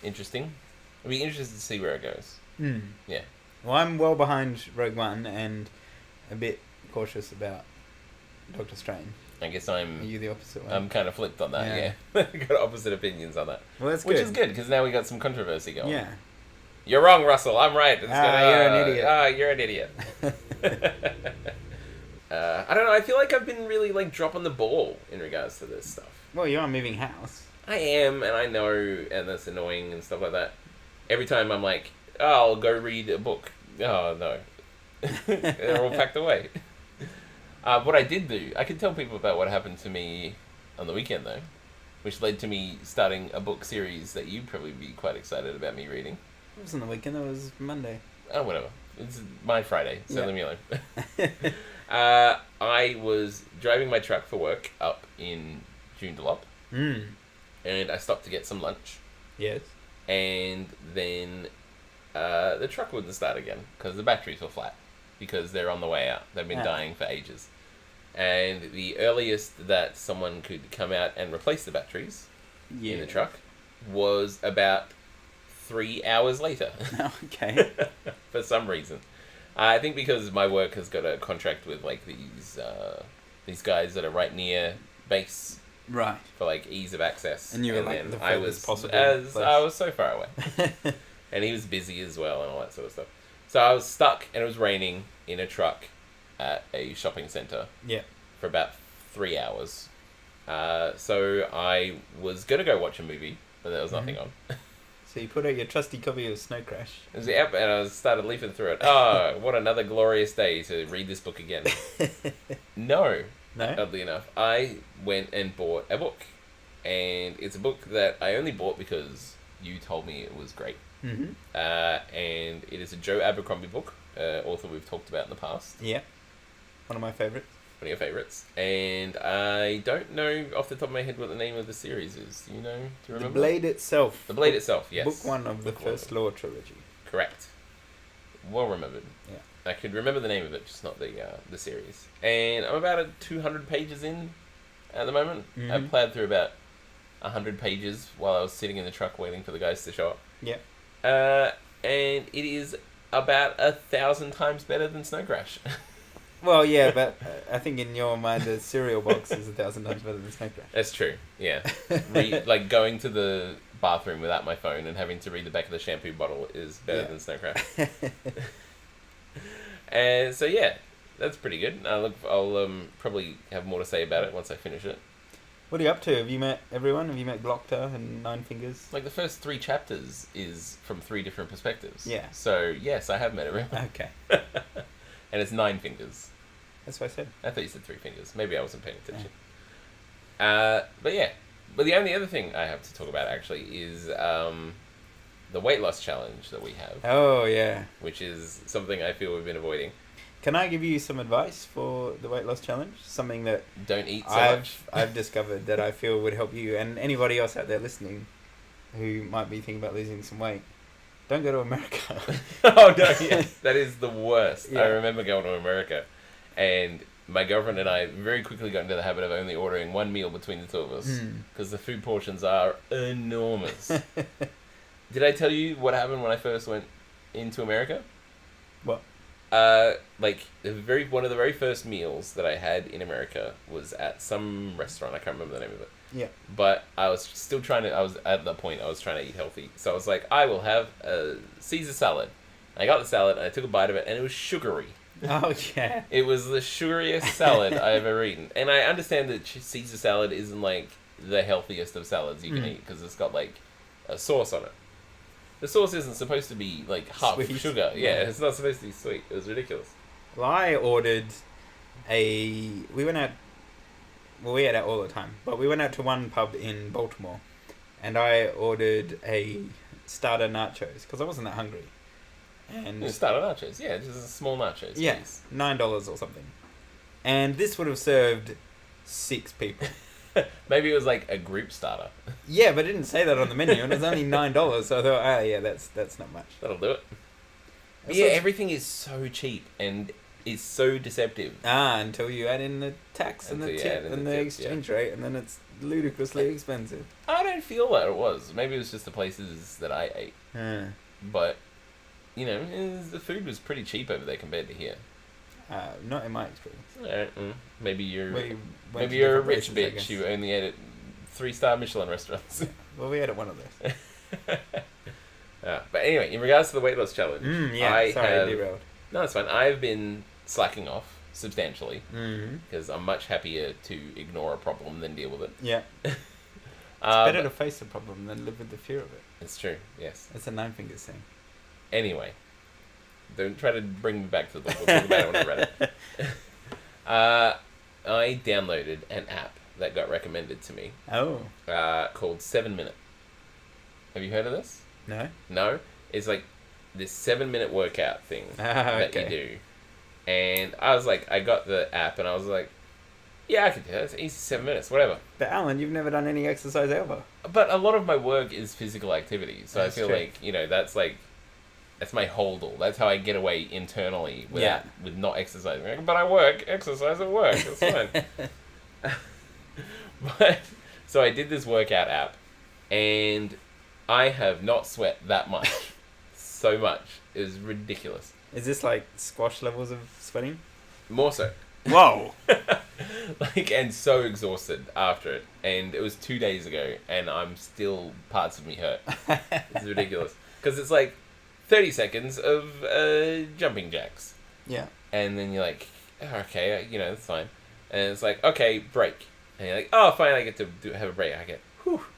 interesting. I'd be interested to see where it goes. Yeah. Well, I'm well behind Rogue One and a bit cautious about Doctor Strange. I guess Are you the opposite one? I'm kind of flipped on that, yeah. Got opposite opinions on that. Well, that's Which good. is good, because now we got some controversy going. Yeah. You're wrong, Russell. I'm right. You're an idiot. You're an idiot. I don't know. I feel like I've been really dropping the ball in regards to this stuff. Well, you're moving house. I am, and I know, and that's annoying and stuff like that. Every time I'm like, oh, I'll go read a book. Oh, no. They're all packed away. What I did do, I could tell people about what happened to me on the weekend, though, which led to me starting a book series that you'd probably be quite excited about me reading. It wasn't the weekend, it was Monday. Oh, whatever. It's my Friday, so Yeah. leave me alone. I was driving my truck for work up in Joondalup, and I stopped to get some lunch, Yes. and then the truck wouldn't start again because the batteries were flat because they're on the way out. They've been dying for ages. And the earliest that someone could come out and replace the batteries in the truck was about 3 hours later. Okay. For some reason. I think because my work has got a contract with like these guys that are right near base. Right. For like ease of access. And you were like the I was possible I was so far away. And he was busy as well and all that sort of stuff. So I was stuck and it was raining in a truck at a shopping centre. Yeah. For about 3 hours. So I was going to go watch a movie, but there was nothing on. So you put out your trusty copy of Snow Crash. It was the app, and I started leafing through it. Oh, what another glorious day to read this book again. No, oddly enough. I went and bought a book. And it's a book that I only bought because you told me it was great. Mm-hmm. And it is a Joe Abercrombie book, author we've talked about in the past. Yeah. One of my favourites. One of your favourites. And I don't know off the top of my head what the name of the series is. Do you know? Do you remember? The Blade Itself. The Blade Itself, yes. Book one of the First Law trilogy. Correct. Well remembered. Yeah. I could remember the name of it, just not the series. And I'm about 200 pages in at the moment. Mm-hmm. I've plowed through about 100 pages while I was sitting in the truck waiting for the guys to show up. Yeah. And it is about 1,000 times better than Snow Crash. Well, yeah, but I think in your mind, the cereal box is 1,000 times better than Snow Crash. That's true, yeah. Like going to the bathroom without my phone and having to read the back of the shampoo bottle is better than Snow Crash. And so, yeah, that's pretty good. I'll probably have more to say about it once I finish it. What are you up to? Have you met everyone? Have you met Glockter and Nine Fingers? Like, the first 3 chapters is from 3 different perspectives. Yeah. So, yes, I have met everyone. Okay. And it's 9 fingers. That's what I said. I thought you said 3 fingers. Maybe I wasn't paying attention. But yeah. But the only other thing I have to talk about, actually, is the weight loss challenge that we have. Oh, yeah. Which is something I feel we've been avoiding. Can I give you some advice for the weight loss challenge? Something that don't eat so much. I've discovered that I feel would help you and anybody else out there listening who might be thinking about losing some weight. Don't go to America. Oh, no, yes. That is the worst. Yeah. I remember going to America, and my girlfriend and I very quickly got into the habit of only ordering one meal between the two of us, because the food portions are enormous. Did I tell you what happened when I first went into America? What? Like one of the very first meals that I had in America was at some restaurant. I can't remember the name of it. Yeah. But I was still I was at the point I was trying to eat healthy. So I was like, I will have a Caesar salad. I got the salad and I took a bite of it and it was sugary. Oh, yeah. It was the sugariest salad I've ever eaten. And I understand that Caesar salad isn't like the healthiest of salads you can eat because it's got like a sauce on it. The sauce isn't supposed to be like half Sweet. sugar. Yeah, it's not supposed to be sweet. It was ridiculous. Well, I ordered we went out, well, we ate out all the time, but we went out to one pub in Baltimore, and I ordered a starter nachos, because I wasn't that hungry. And starter nachos, yeah, just a small nachos. Yes, $9 or something. And this would have served 6 people. Maybe it was like a group starter. Yeah, but it didn't say that on the menu, and it was only $9, so I thought, oh yeah, that's not much. That'll do it. But yeah, everything is so cheap and it's so deceptive. Until you add in the tax and the tip and the exchange rate, and then it's ludicrously expensive. I don't feel that it was. Maybe it was just the places that I ate. But, you know, the food was pretty cheap over there compared to here. Not in my experience. Maybe you're a rich places, bitch. You only ate at 3-star Michelin restaurants. Yeah. Well, we ate at one of those. But anyway, in regards to the weight loss challenge, I derailed. No, it's fine. I've been slacking off substantially because I'm much happier to ignore a problem than deal with it. Yeah. It's better to face a problem than live with the fear of it. It's true, yes. It's a Nine Fingers thing. Anyway, don't try to bring me back to the book. We'll talk about it when I read it. I downloaded an app that got recommended to me. Oh. Called 7 Minute. Have you heard of this? No. No? It's like this 7-minute workout thing that you do. And I was like, I got the app and I was like, yeah, I could do that. It's easy, 7 minutes, whatever. But Alan, you've never done any exercise ever. But a lot of my work is physical activity. So That's I feel true. like, you know, that's my hold-all. That's how I get away internally with not exercising. Like, but I exercise at work. It's fine. So I did this workout app, and I have not sweat that much. So much. It was ridiculous. Is this like squash levels of sweating? More so. Whoa! And so exhausted after it. And it was 2 days ago, and I'm still, parts of me hurt. It's ridiculous. Because it's like 30 seconds of jumping jacks. Yeah. And then you're like, oh, okay, that's fine. And it's like, okay, break. And you're like, oh, fine, I get to have a break. I get,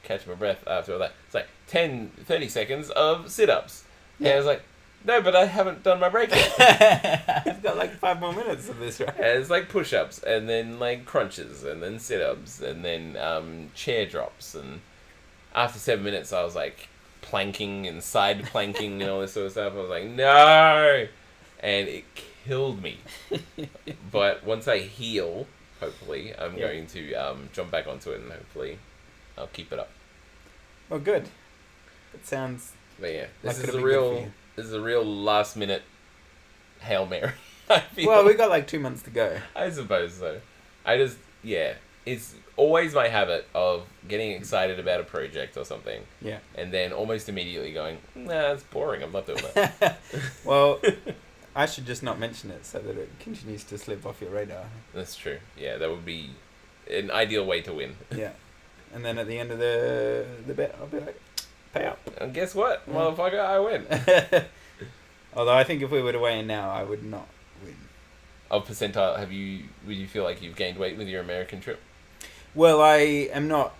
catch my breath after all that. It's like 30 seconds of sit-ups. Yeah. And I was like, no, but I haven't done my break yet. I've got like 5 more minutes of this, right? And it's like push-ups, and then like crunches, and then sit-ups, and then chair drops. And after 7 minutes, I was like planking and side planking and all this sort of stuff. I was like, no! And it killed me. But once I heal, hopefully, I'm going to jump back onto it, and hopefully I'll keep it up. Oh, good. It sounds... But yeah, this is a real last minute Hail Mary. Well, we got like 2 months to go. I suppose so. It's always my habit of getting excited about a project or something. Yeah. And then almost immediately going, nah, it's boring. I'm not doing that. Well, I should just not mention it so that it continues to slip off your radar. That's true. Yeah, that would be an ideal way to win. Yeah. And then at the end of the bet, I'll be like, pay up. And guess what, motherfucker? I win. Although I think if we were to weigh in now, I would not win. Of percentile, would you feel like you've gained weight with your American trip? Well, I am not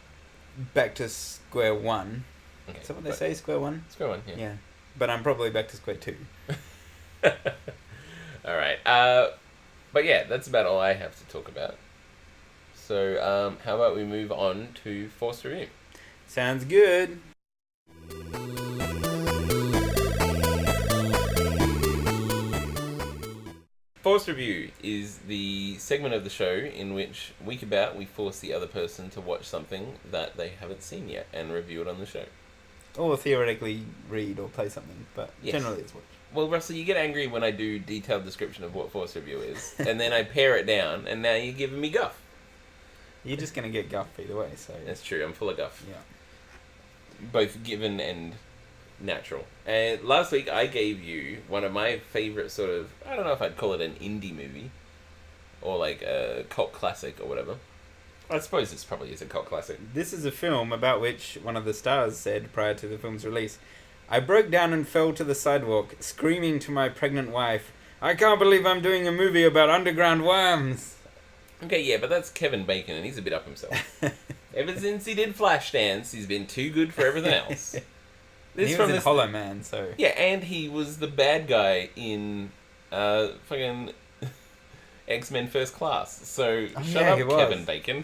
back to square one. Okay, Is that what they say, square one? Square one, yeah. Yeah. But I'm probably back to square two. Alright. But yeah, that's about all I have to talk about. So, how about we move on to Forced Review? Sounds good. Forced Review is the segment of the show in which, week about, we force the other person to watch something that they haven't seen yet and review it on the show. Or theoretically read or play something, but generally it's watch. Well, Russell, you get angry when I do detailed description of what Forced Review is, and then I pare it down, and now you're giving me guff. You're just going to get guff either way, so... That's true, I'm full of guff. Yeah. Both given and natural. And last week I gave you one of my favourite sort of, I don't know if I'd call it an indie movie, or like a cult classic or whatever. I suppose this probably is a cult classic. This is a film about which one of the stars said prior to the film's release, I broke down and fell to the sidewalk, screaming to my pregnant wife, I can't believe I'm doing a movie about underground worms. Okay, yeah, but that's Kevin Bacon, and he's a bit up himself. Ever since he did Flashdance, he's been too good for everything else. He was in Hollow Man, so... Yeah, and he was the bad guy in fucking X-Men First Class. So, shut up, Kevin Bacon.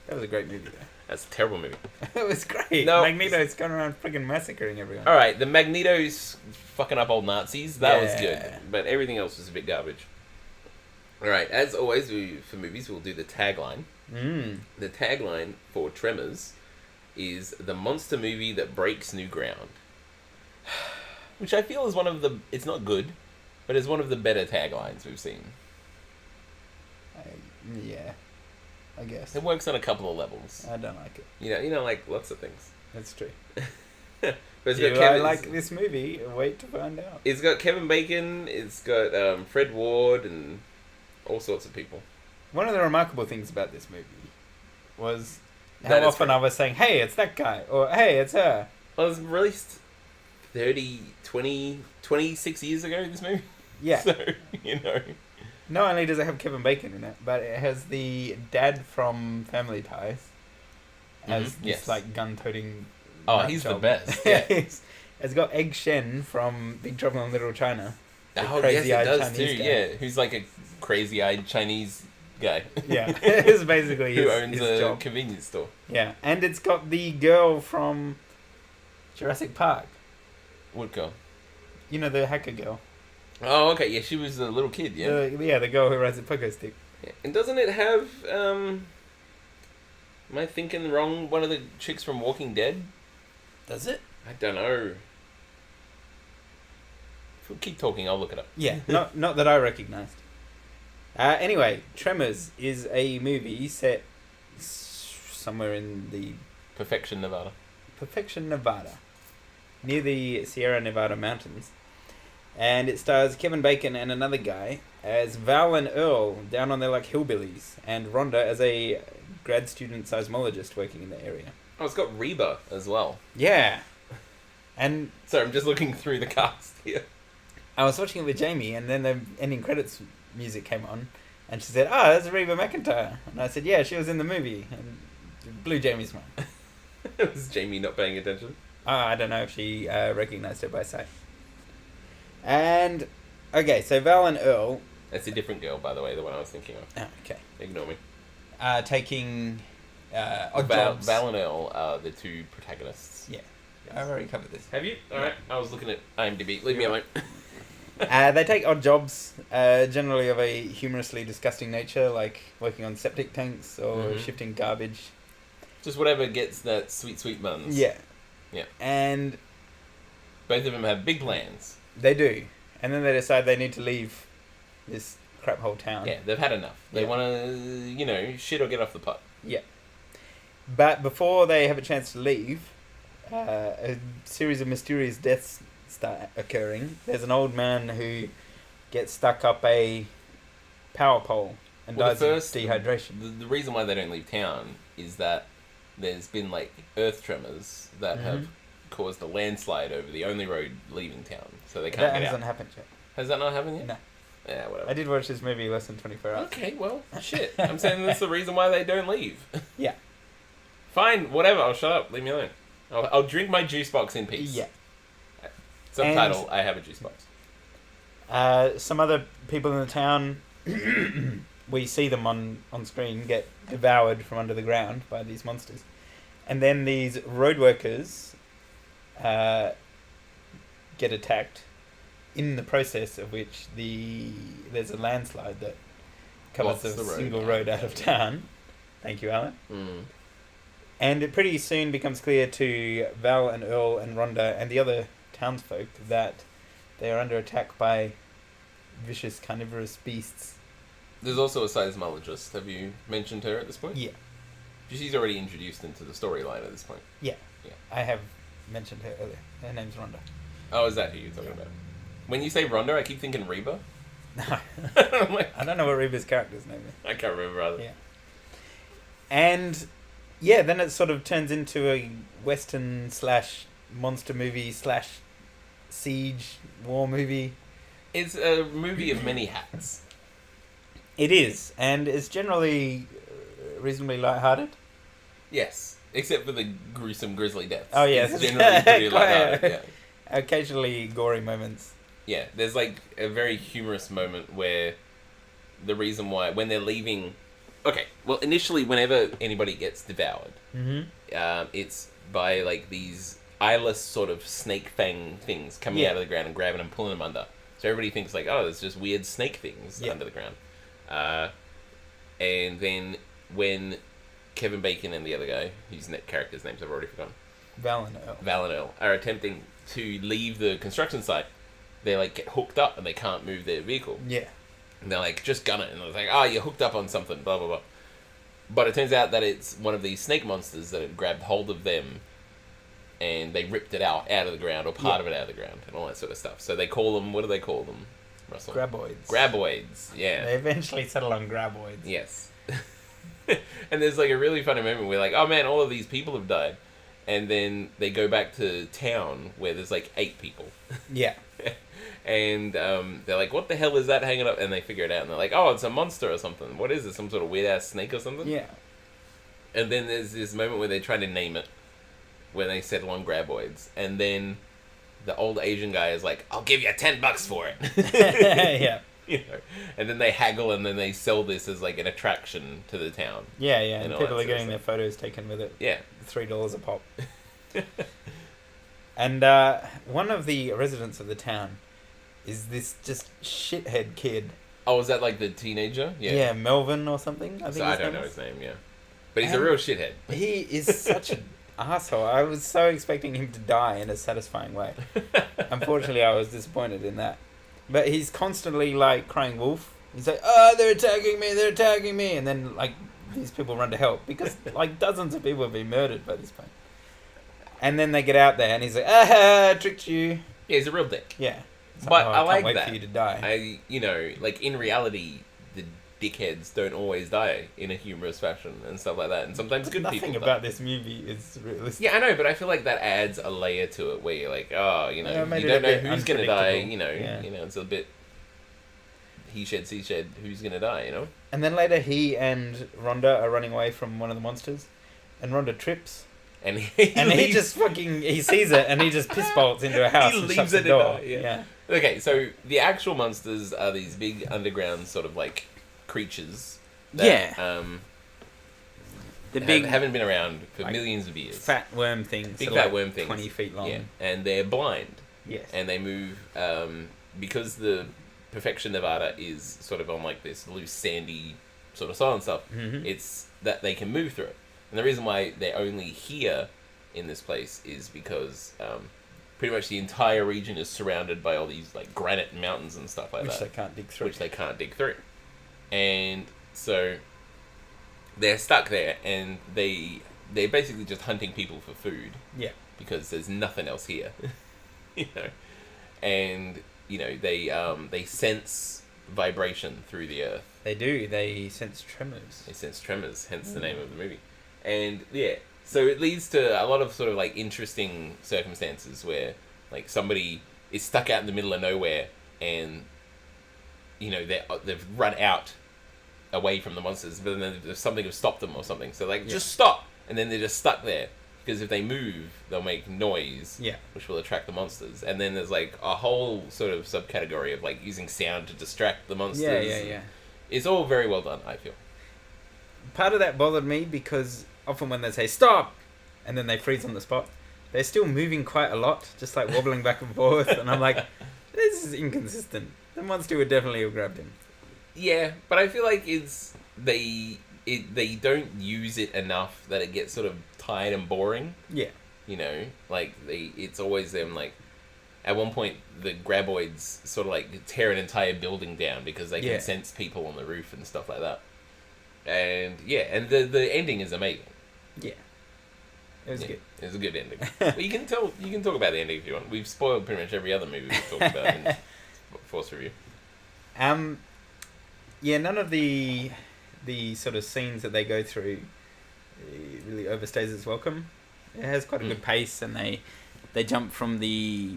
That was a great movie, though. That's a terrible movie. It was great. No. Magneto's going around friggin' massacring everyone. Alright, the Magneto's fucking up old Nazis. That was good. But everything else was a bit garbage. Alright, as always, for movies, we'll do the tagline. The tagline for Tremors is the monster movie that breaks new ground. Which I feel is one of the... It's not good, but is one of the better taglines we've seen. Yeah, I guess. It works on a couple of levels. I don't like it. You don't like lots of things. That's true. But it's Do got Kevin, I like this movie? Wait to find out. It's got Kevin Bacon, it's got Fred Ward, and all sorts of people. One of the remarkable things about this movie was how often I was saying, hey, it's that guy, or hey, it's her. Well, it was released 26 years ago, this movie. Yeah. So, Not only does it have Kevin Bacon in it, but it has the dad from Family Ties as this, like, gun-toting... Oh, he's the best. Yeah. It's got Egg Shen from Big Trouble in Little China. Oh, yes, it does Chinese too, yeah. Who's like a crazy-eyed Chinese guy. Yeah, it's basically who owns his a job. Convenience store. Yeah, and it's got the girl from Jurassic Park. What girl? You know, the hacker girl. Oh, okay, yeah, she was a little kid, yeah? The girl who rides a pogo stick. Yeah. And doesn't it have, am I thinking wrong, one of the chicks from Walking Dead? Does it? I don't know. If we keep talking, I'll look it up. Yeah, not that I recognised. Anyway, Tremors is a movie set somewhere in the... Perfection, Nevada. Perfection, Nevada. near the Sierra Nevada mountains. And it stars Kevin Bacon and another guy as Val and Earl down on their like hillbillies, and Rhonda as a grad student seismologist working in the area. Oh, it's got Reba as well. Yeah. And Sorry, I'm just looking through the cast here. I was watching it with Jamie, and then the ending credits music came on, and she said, "Oh, that's Reba McEntire." And I said, "Yeah, she was in the movie." And it blew Jamie's mind. Was Jamie not paying attention? I don't know if she recognised her by sight. And, okay, so Val and Earl... That's a different girl, by the way, the one I was thinking of. Oh, okay. Ignore me. Taking odd jobs. Val and Earl are the two protagonists. Yeah. I've already covered this. Have you? Alright, I was looking at IMDb. Leave me alone. They take odd jobs, generally of a humorously disgusting nature, like working on septic tanks or shifting garbage. Just whatever gets that sweet, sweet buns. Yeah. Yeah. And... both of them have big plans. They do. And then they decide they need to leave this crap hole town. Yeah, they've had enough. They want to, shit or get off the pot. Yeah. But before they have a chance to leave, a series of mysterious deaths start occurring. There's an old man who gets stuck up a power pole and dies of dehydration. The reason why they don't leave town is that there's been, earth tremors that have caused a landslide over the only road leaving town, so they can't get out. That hasn't happened yet. Has that not happened yet? No. Yeah, whatever. I did watch this movie less than 24 hours. Okay, well, shit. I'm saying that's the reason why they don't leave. Yeah. Fine, whatever. I'll shut up. Leave me alone. I'll drink my juice box in peace. Yeah. Subtitle, I have a juice box. Some other people in the town, we see them on screen, get devoured from under the ground by these monsters. And then these road workers get attacked, in the process of which there's a landslide that covers the single road out of town. Thank you, Alan. And it pretty soon becomes clear to Val and Earl and Rhonda and the other townsfolk that they are under attack by vicious carnivorous beasts. There's also a seismologist. Have you mentioned her at this point? Yeah. She's already introduced into the storyline at this point. Yeah. I have mentioned her earlier. Her name's Rhonda. Oh, is that who you're talking about? When you say Rhonda, I keep thinking Reba. No. I'm like, I don't know what Reba's character's name is. I can't remember either. Yeah. And, yeah, then it sort of turns into a western / monster movie / siege war movie. It's a movie of many hats. It is, and it's generally reasonably lighthearted. Yes, except for the gruesome grisly deaths. Oh, yes. It's generally pretty lighthearted, yeah. Occasionally gory moments. Yeah, there's a very humorous moment where the reason why, when they're leaving... Okay, well, initially, whenever anybody gets devoured, it's by, these eyeless sort of snake fang things coming out of the ground and grabbing them, pulling them under. So everybody thinks, there's just weird snake things under the ground. And then when Kevin Bacon and the other guy, whose characters' names I've already forgotten, Val and Earl, are attempting to leave the construction site, they get hooked up and they can't move their vehicle. Yeah. And they're just gun it, and they're oh, you're hooked up on something, blah blah blah. But it turns out that it's one of these snake monsters that had grabbed hold of them, and they ripped it out of the ground, or part of it out of the ground, and all that sort of stuff. So they call them, what do they call them, Russell? Graboids. Graboids, yeah. They eventually settle on graboids. Yes. And there's a really funny moment where oh man, all of these people have died. And then they go back to town where there's 8 people. Yeah. And they're what the hell is that hanging up? And they figure it out, and they're oh, it's a monster or something. What is it, some sort of weird-ass snake or something? Yeah. And then there's this moment where they try to name it, where they settle on graboids. And then the old Asian guy is I'll give you $10 for it. Yeah. And then they haggle, and then they sell this as an attraction to the town. Yeah, and people are getting their photos taken with it. Yeah. $3 a pop. And one of the residents of the town is this just shithead kid. Oh, is that the teenager? Yeah. Yeah, Melvin or something, I think. I don't know his name, yeah. But he's a real shithead. He is such an asshole. I was so expecting him to die in a satisfying way. Unfortunately, I was disappointed in that. But he's constantly crying wolf. He's they're attacking me, and then these people run to help because dozens of people have been murdered by this point. And then they get out there, and he's like, "Ah, tricked you." Yeah, he's a real dick. Yeah. It's But "Oh, I can't like wait that. for you to die. Like in reality, the dickheads don't always die in a humorous fashion and stuff like that. And sometimes good people Nothing die. about this movie is realistic. Yeah, I know, but I feel like that adds a layer to it where you're like, oh, you Yeah, made don't it a know bit who's gonna die. unpredictable. It's a bit he shed, she shed. Who's gonna die? And then later, he and Rhonda are running away from one of the monsters, and Rhonda trips. And he just fucking he sees it and he just piss bolts into a house and shuts the door. Yeah. Okay, so the actual monsters are these big underground sort of like creatures. That, The big haven't been around for like, millions of years. fat worm things. Big fat worm things. 20 feet long. Yeah, and they're blind. Yes. And they move because the Perfection Nevada is sort of on like this loose sandy sort of soil and stuff. Mm-hmm. It's that they can move through it. And the reason why they're only here in this place is because pretty much the entire region is surrounded by all these like granite mountains and stuff like Which that. they can't dig through. Which they can't dig through. And so they're stuck there and they're basically just hunting people for food. Yeah. Because there's nothing else here. And they sense vibration through the earth. They do. They sense tremors. They sense tremors, hence the name of the movie. And yeah, so it leads to a lot of sort of like interesting circumstances where like somebody is stuck out in the middle of nowhere and they've run out away from the monsters, but then there's something to stop them or something. So like, just stop, and then they're just stuck there because if they move, they'll make noise, which will attract the monsters. And then there's like a whole sort of subcategory of like using sound to distract the monsters. Yeah. It's all very well done, I feel. Part of that bothered me because often when they say stop and then they freeze on the spot, they're still moving quite a lot, just like wobbling back and forth, and I'm like, this is inconsistent. The monster would definitely have grabbed him. Yeah, but I feel like they don't use it enough that it gets sort of tired and boring. Yeah. It's always them like at one point the graboids sort of like tear an entire building down because they can sense people on the roof and stuff like that. And and the ending is amazing. Yeah. It was good. It was a good ending. But you can talk about the ending if you want. We've spoiled pretty much every other movie we've talked about in Force Review. None of the sort of scenes that they go through really overstays its welcome. It has quite a good pace, and they jump from the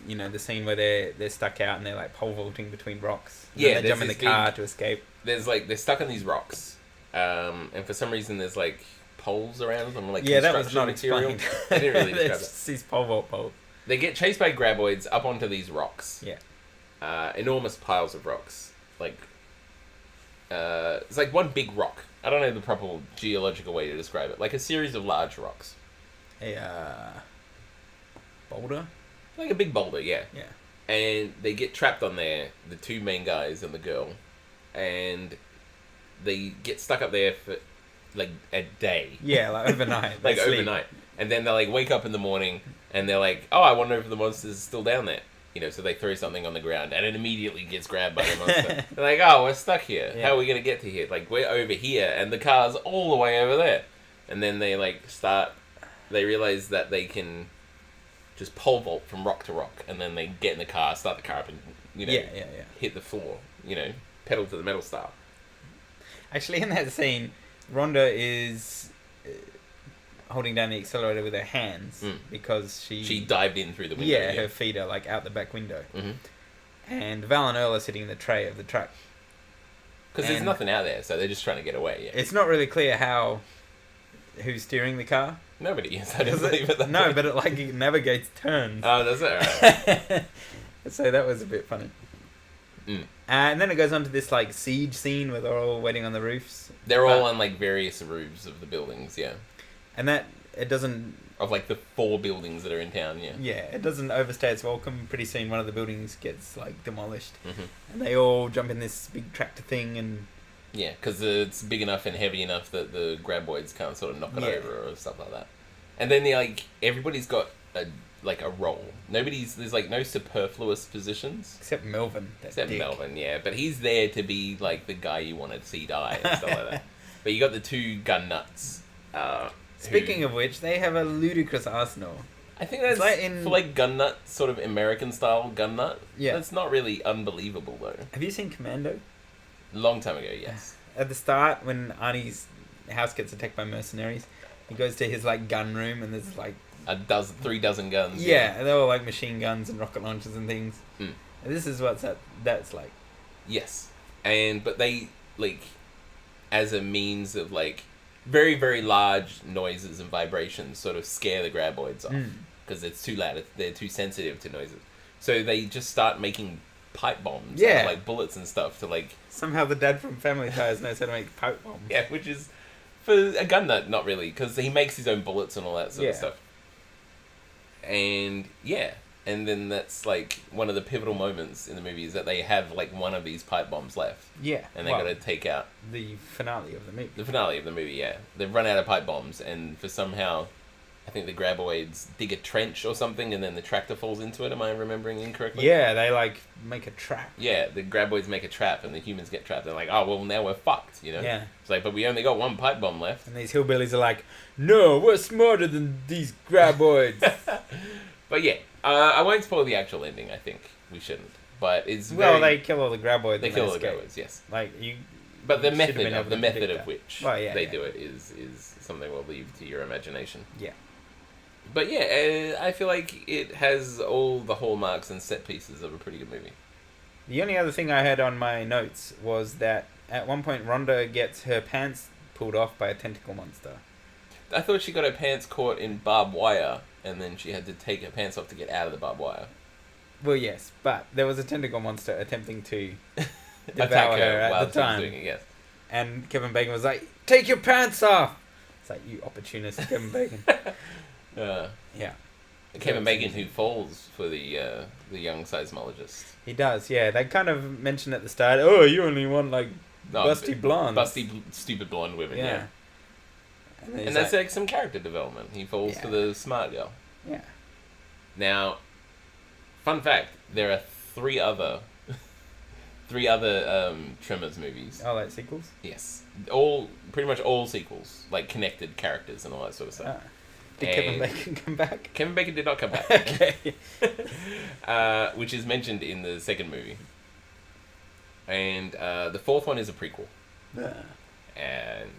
the scene where they're stuck out and they're like pole vaulting between rocks. They jump in the car to escape. They're stuck on these rocks, and for some reason there's like poles around them, like that was not material. explained. They didn't really describe It's these pole vault poles. They get chased by graboids up onto these rocks. Yeah. Enormous piles of rocks. Like, it's like one big rock. I don't know the proper geological way to describe it. Like a series of large rocks. A boulder? Like a big boulder, yeah. Yeah. And they get trapped on there, the two main guys and the girl. And they get stuck up there for like a day. Yeah, like overnight. Like overnight. And then they like wake up in the morning and they're like, oh, I wonder if the monster's still down there. So they throw something on the ground and it immediately gets grabbed by the monster. They're like, oh, we're stuck here. Yeah. How are we going to get to here? Like, we're over here and the car's all the way over there. And then they they realize that they can just pole vault from rock to rock. And then they get in the car, start the car up and, hit the floor, pedal to the metal style. Actually, in that scene, Rhonda is holding down the accelerator with her hands because she dived in through the window. Yeah, her feet are like out the back window. Mm-hmm. And Val and Earl are sitting in the tray of the truck. Because there's nothing out there, so they're just trying to get away. Yeah. It's not really clear who's steering the car. Nobody is. I don't believe it. No, but it navigates turns. Oh, does it? Right. So that was a bit funny. And then it goes on to this like siege scene where they're all waiting on the roofs. They're all on like various roofs of the buildings, yeah. And that it doesn't of like the 4 buildings that are in town, yeah. Yeah, it doesn't overstay its welcome. Pretty soon one of the buildings gets like demolished, and they all jump in this big tractor thing and. Yeah, because it's big enough and heavy enough that the graboids can't sort of knock it over or stuff like that. And then everybody's got a role. There's like no superfluous positions. Except Melvin. Melvin, yeah. But he's there to be like the guy you want to see die and stuff like that. But you got the 2 gun nuts, Speaking of which, they have a ludicrous arsenal. I think that's for like gun nut, sort of American style gun nut. Yeah. That's not really unbelievable though. Have you seen Commando? Long time ago, yes. At the start, when Arnie's house gets attacked by mercenaries, he goes to his like gun room and there's like 3 dozen guns. Yeah, they're all like machine guns and rocket launchers and things. Mm. And this is what that's like. Yes, but they like as a means of like very very large noises and vibrations sort of scare the graboids off because it's too loud. They're too sensitive to noises, so they just start making pipe bombs. Yeah, like bullets and stuff to like. Somehow the dad from Family Ties knows how to make pipe bombs. Yeah, which is for a gun nut, not really, because he makes his own bullets and all that sort of stuff. And yeah, and then that's like one of the pivotal moments in the movie is that they have like one of these pipe bombs left. Yeah, and they got to take out the finale of the movie. The finale of the movie, yeah. They've run out of pipe bombs, and for somehow, I think the graboids dig a trench or something, and then the tractor falls into it. Am I remembering incorrectly? Yeah, they like make a trap. Yeah, the graboids make a trap, and the humans get trapped. They're like, oh well, now we're fucked, you know? Yeah. It's like, but we only got one pipe bomb left. And these hillbillies are like, no, we're smarter than these graboids. But yeah, I won't spoil the actual ending. I think we shouldn't. But it's they kill all the graboids. They kill all the graboids, yes. Like you. But the you method of which they do it is something we'll leave to your imagination. Yeah. But yeah, I feel like it has all the hallmarks and set pieces of a pretty good movie. The only other thing I had on my notes was that at one point Rhonda gets her pants pulled off by a tentacle monster. I thought she got her pants caught in barbed wire, and then she had to take her pants off to get out of the barbed wire. Well, yes, but there was a tentacle monster attempting to devour her at while the time. Doing it, yes. And Kevin Bacon was like, "Take your pants off!" It's like, you opportunist, Kevin Bacon. Yeah. Kevin Bacon, who falls for the young seismologist. He does, yeah. They kind of mentioned at the start, oh, you only want, like, busty blondes. Stupid blonde women, yeah. And that's like some character development. He falls for the smart girl. Yeah. Now, fun fact, there are three other Tremors movies. Oh, like sequels? Yes. Pretty much all sequels. Like connected characters and all that sort of stuff. Did Kevin Bacon come back? Kevin Bacon did not come back. Okay. Which is mentioned in the second movie. And the fourth one is a prequel. And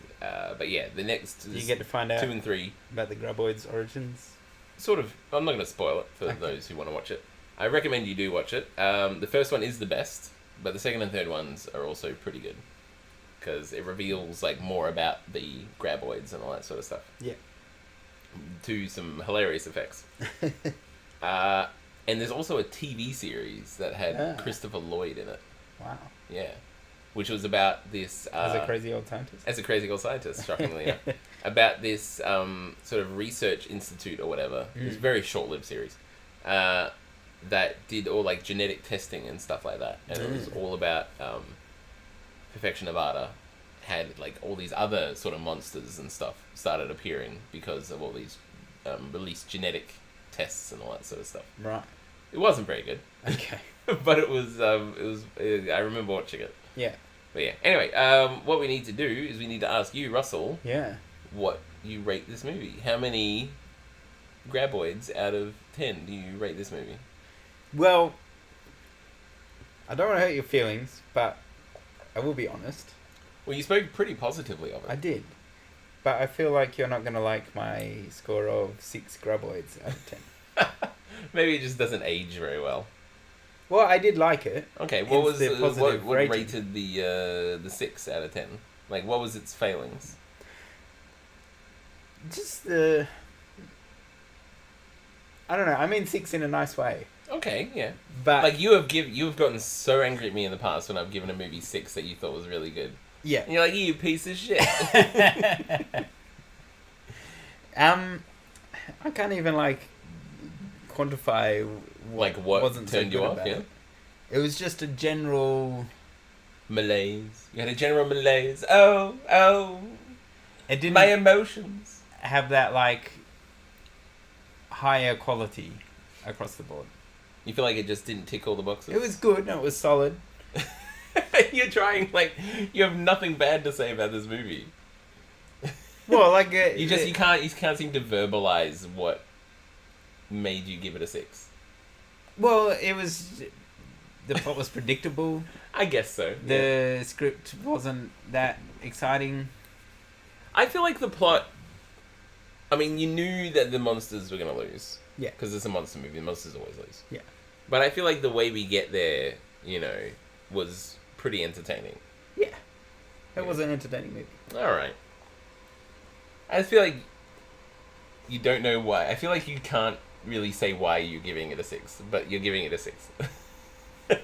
but yeah, the next you get to find out 2 and 3 about the graboids' origins. Sort of. I'm not going to spoil it for those who want to watch it. I recommend you do watch it. The first one is the best, but the second and third ones are also pretty good because it reveals like more about the graboids and all that sort of stuff. Yeah. To some hilarious effects. And there's also a TV series that had Christopher Lloyd in it. Wow. Yeah. Which was about this... as a crazy old scientist? As a crazy old scientist, shockingly. Yeah. About this sort of research institute or whatever. It was a very short-lived series. That did all like genetic testing and stuff like that. And it was all about Perfection Nevada. Had like all these other sort of monsters and stuff started appearing because of all these released genetic tests and all that sort of stuff. Right. It wasn't very good. Okay. But it was I remember watching it. Yeah. But yeah. Anyway, what we need to do is we need to ask you, Russell. Yeah. What you rate this movie? How many graboids out of 10 do you rate this movie? Well, I don't want to hurt your feelings, but I will be honest. Well, you spoke pretty positively of it. I did. But I feel like you're not going to like my score of 6 graboids out of 10. Maybe it just doesn't age very well. Well, I did like it. Okay, what was what rated the 6 out of 10? Like, what was its failings? Just I don't know. I mean 6 in a nice way. Okay, yeah. But like you've gotten so angry at me in the past when I've given a movie 6 that you thought was really good. Yeah. And you're like, you piece of shit. I can't even like quantify what wasn't turned so you off. about Yeah. It was just a general malaise. You had a general malaise. Oh. It didn't. My emotions have that like higher quality across the board. You feel like it just didn't tick all the boxes? It was good and it was solid. You're trying, like, you have nothing bad to say about this movie. Well, like you can't seem to verbalize what made you give it a 6. Well, it was the plot was predictable. I guess so. The script wasn't that exciting. I feel like the plot. I mean, you knew that the monsters were going to lose. Yeah. Because it's a monster movie. The monsters always lose. Yeah. But I feel like the way we get there, was pretty entertaining. Yeah. It was an entertaining movie. Alright. I just feel like you don't know why. I feel like you can't really say why you're giving it a 6, but you're giving it a 6.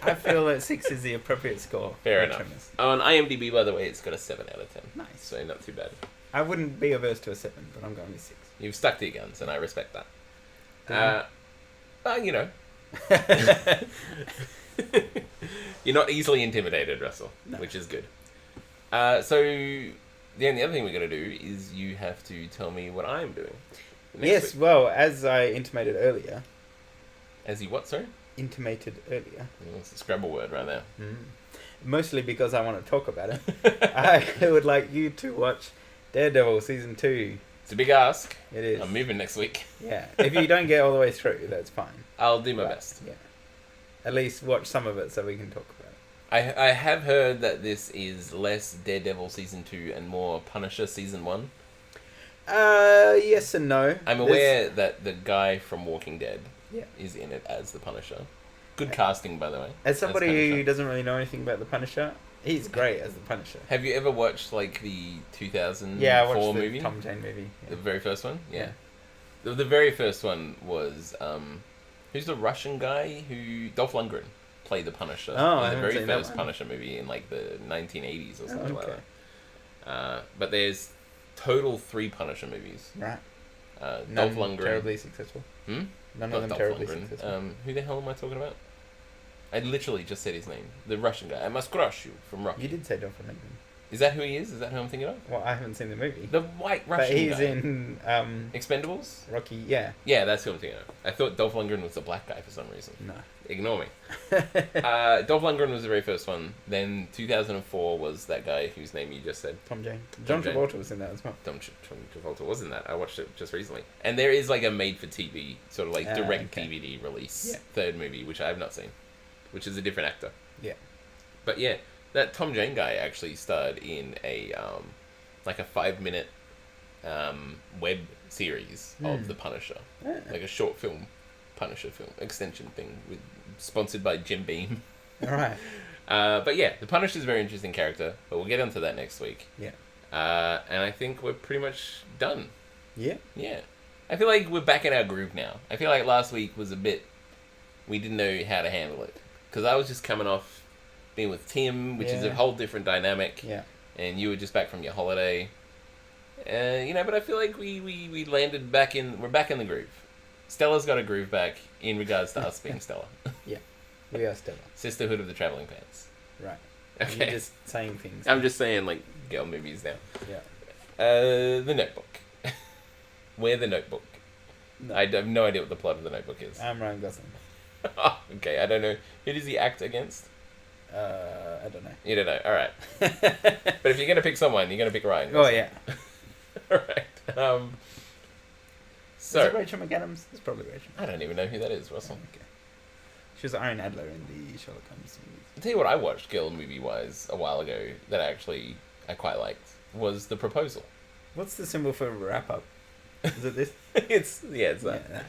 I feel that 6 is the appropriate score. Fair enough. Tremors. On IMDb, by the way, it's got a 7 out of 10. Nice. So not too bad. I wouldn't be averse to a 7, but I'm going with 6. You've stuck to your guns, and I respect that. Damn. You're not easily intimidated, Russell, No. which is good. So the only other thing we're going to do is you have to tell me what I'm doing. Yes, Week. well, as I intimated earlier. As you what, sorry? Intimated earlier. It's a Scrabble word right there. Mostly because I want to talk about it. I would like you to watch Daredevil Season 2. It's a big ask. It is. I'm moving next week. Yeah. If you don't get all the way through, that's fine. I'll do my But, best. Yeah. At least watch some of it so we can talk about it. I have heard that this is less Daredevil Season 2 and more Punisher Season 1. Yes and no. I'm aware that the guy from Walking Dead Yeah. is in it as the Punisher. Good casting, by the way. As somebody Punisher. who doesn't really know anything about the Punisher, he's great as the Punisher. Have you ever watched like the 2004 Yeah, I watched the movie? Tom Jane movie. The Yeah. very first one? Yeah. The very first one was who's the Russian guy who Dolph Lundgren played the Punisher Oh, I in the haven't very seen that first one. Punisher movie in like the 1980s or something like Okay. that. But there's total 3 Punisher movies. Right. Dolph None Lundgren. terribly successful. Hmm? None Not of them Dolph terribly Lundgren. successful. Who the hell am I talking about? I literally just said his name. The Russian guy. I must crush you from Rocky. You did say Dolph Lundgren. Is that who he is? Is that who I'm thinking of? Well, I haven't seen the movie. The white But Russian he's guy. in Expendables? Rocky, yeah. Yeah, that's who I'm thinking of. I thought Dolph Lundgren was the black guy for some reason. No. Ignore me. Dolph Lundgren was the very first one. Then 2004 was that guy whose name you just said. Tom Jane. John Jane. Travolta was in that as well. Tom Travolta was in that. I watched it just recently. And there is like a made-for-TV, sort of like direct okay. DVD release Yeah. third movie, which I have not seen, which is a different actor. Yeah. But yeah, that Tom Jane guy actually starred in a like a 5-minute web series of The Punisher, Yeah. like a short film, Punisher film extension thing, sponsored by Jim Beam. All right. But yeah, the Punisher is a very interesting character, but we'll get onto that next week. Yeah. And I think we're pretty much done. Yeah. Yeah. I feel like we're back in our groove now. I feel like last week was a bit, we didn't know how to handle it. Because I was just coming off being with Tim, which is a Yeah. whole different dynamic. Yeah. And you were just back from your holiday. But I feel like we landed back in, we're back in the groove. Stella's got a groove back in regards to us being Stella. Yeah. We are Stella. Sisterhood of the Traveling Pants. Right. Okay. You're just saying things. I'm just saying, like, girl movies now. Yeah. The Notebook. We're The Notebook. No. I have no idea what the plot of The Notebook is. I'm Ryan Gosling. Oh, okay, I don't know. Who does he act against? I don't know. You don't know. All right. But if you're going to pick someone, you're going to pick Ryan. Oh, yeah. All right. Is it Rachel McAdams? It's probably Rachel. I don't even know who that is, Russell. Okay. She was Iron Adler in the Sherlock Holmes movies. I'll tell you what I watched girl movie-wise a while ago that I quite liked was The Proposal. What's the symbol for wrap up? Is it this? It's that.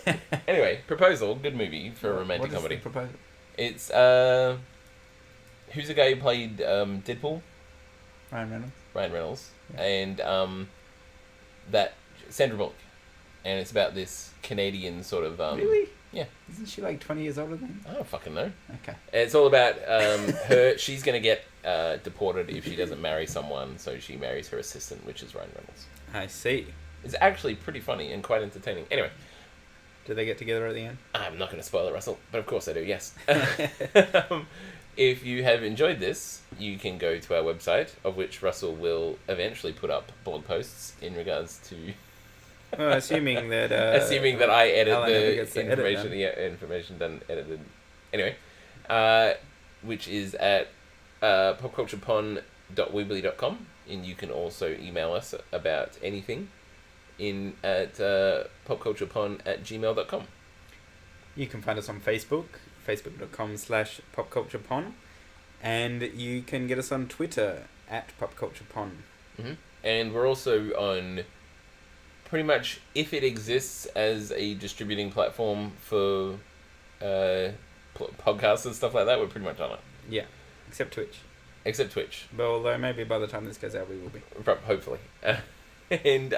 Yeah. Anyway, Proposal, good movie for a romantic What is comedy. the proposal? It's who's the guy who played Deadpool? Ryan Reynolds. Ryan Reynolds. Yeah. And that Sandra Bullock. And it's about this Canadian sort of Really? yeah. Isn't she like 20 years older than him? I don't fucking know. Okay. It's all about her. She's gonna get deported if she doesn't marry someone, so she marries her assistant, which is Ryan Reynolds. I see. It's actually pretty funny and quite entertaining. Anyway, Do they get together at the end? I'm not going to spoil it, Russell, but of course I do. Yes. If you have enjoyed this, you can go to our website, of which Russell will eventually put up blog posts in regards to. Well, assuming that. Assuming that I edit Alan never the gets the edit information, done. information done, edited. Anyway, which is at Popculture Pon podcast@popculturepontification.weebly.com, and you can also email us about anything at popculturepon@gmail.com. You can find us on Facebook, facebook.com/popculturepon, and you can get us on Twitter @popculturepon. And we're also on pretty much, if it exists as a distributing platform for podcasts and stuff like that, we're pretty much on it. Yeah, except Twitch. Except Twitch. But although maybe by the time this goes out we will be. Hopefully. And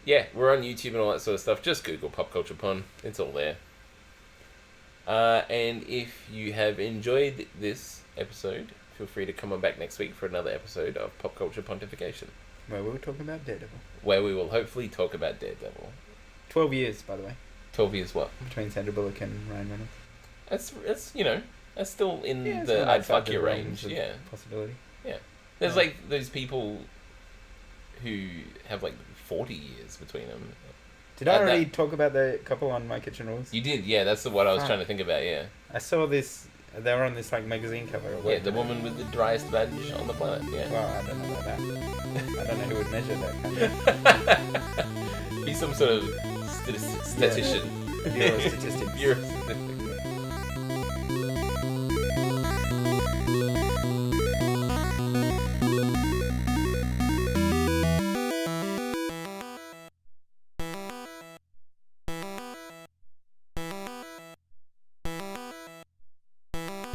yeah, we're on YouTube and all that sort of stuff. Just Google Pop Culture Pon. It's all there. And if you have enjoyed this episode, feel free to come on back next week for another episode of Pop Culture Pontification, where we'll talk about Daredevil. Where we will hopefully talk about Daredevil. 12 years, by the way. 12 years what? Between Sandra Bullock and Ryan Reynolds. That's that's still in the I'd fuck you range. Yeah. Possibility. Yeah. There's like those people who have like 40 years between them. Did I already talk about the couple on My Kitchen Rules? You did, yeah. That's what I was trying to think about, yeah. I saw this. They were on this like magazine cover. Yeah, the woman with the driest badge on the planet, yeah. Well, I don't know about that. I don't know who would measure that kind of... He's some sort of statistician. Bureau of Statistics. Bureau of Statistics.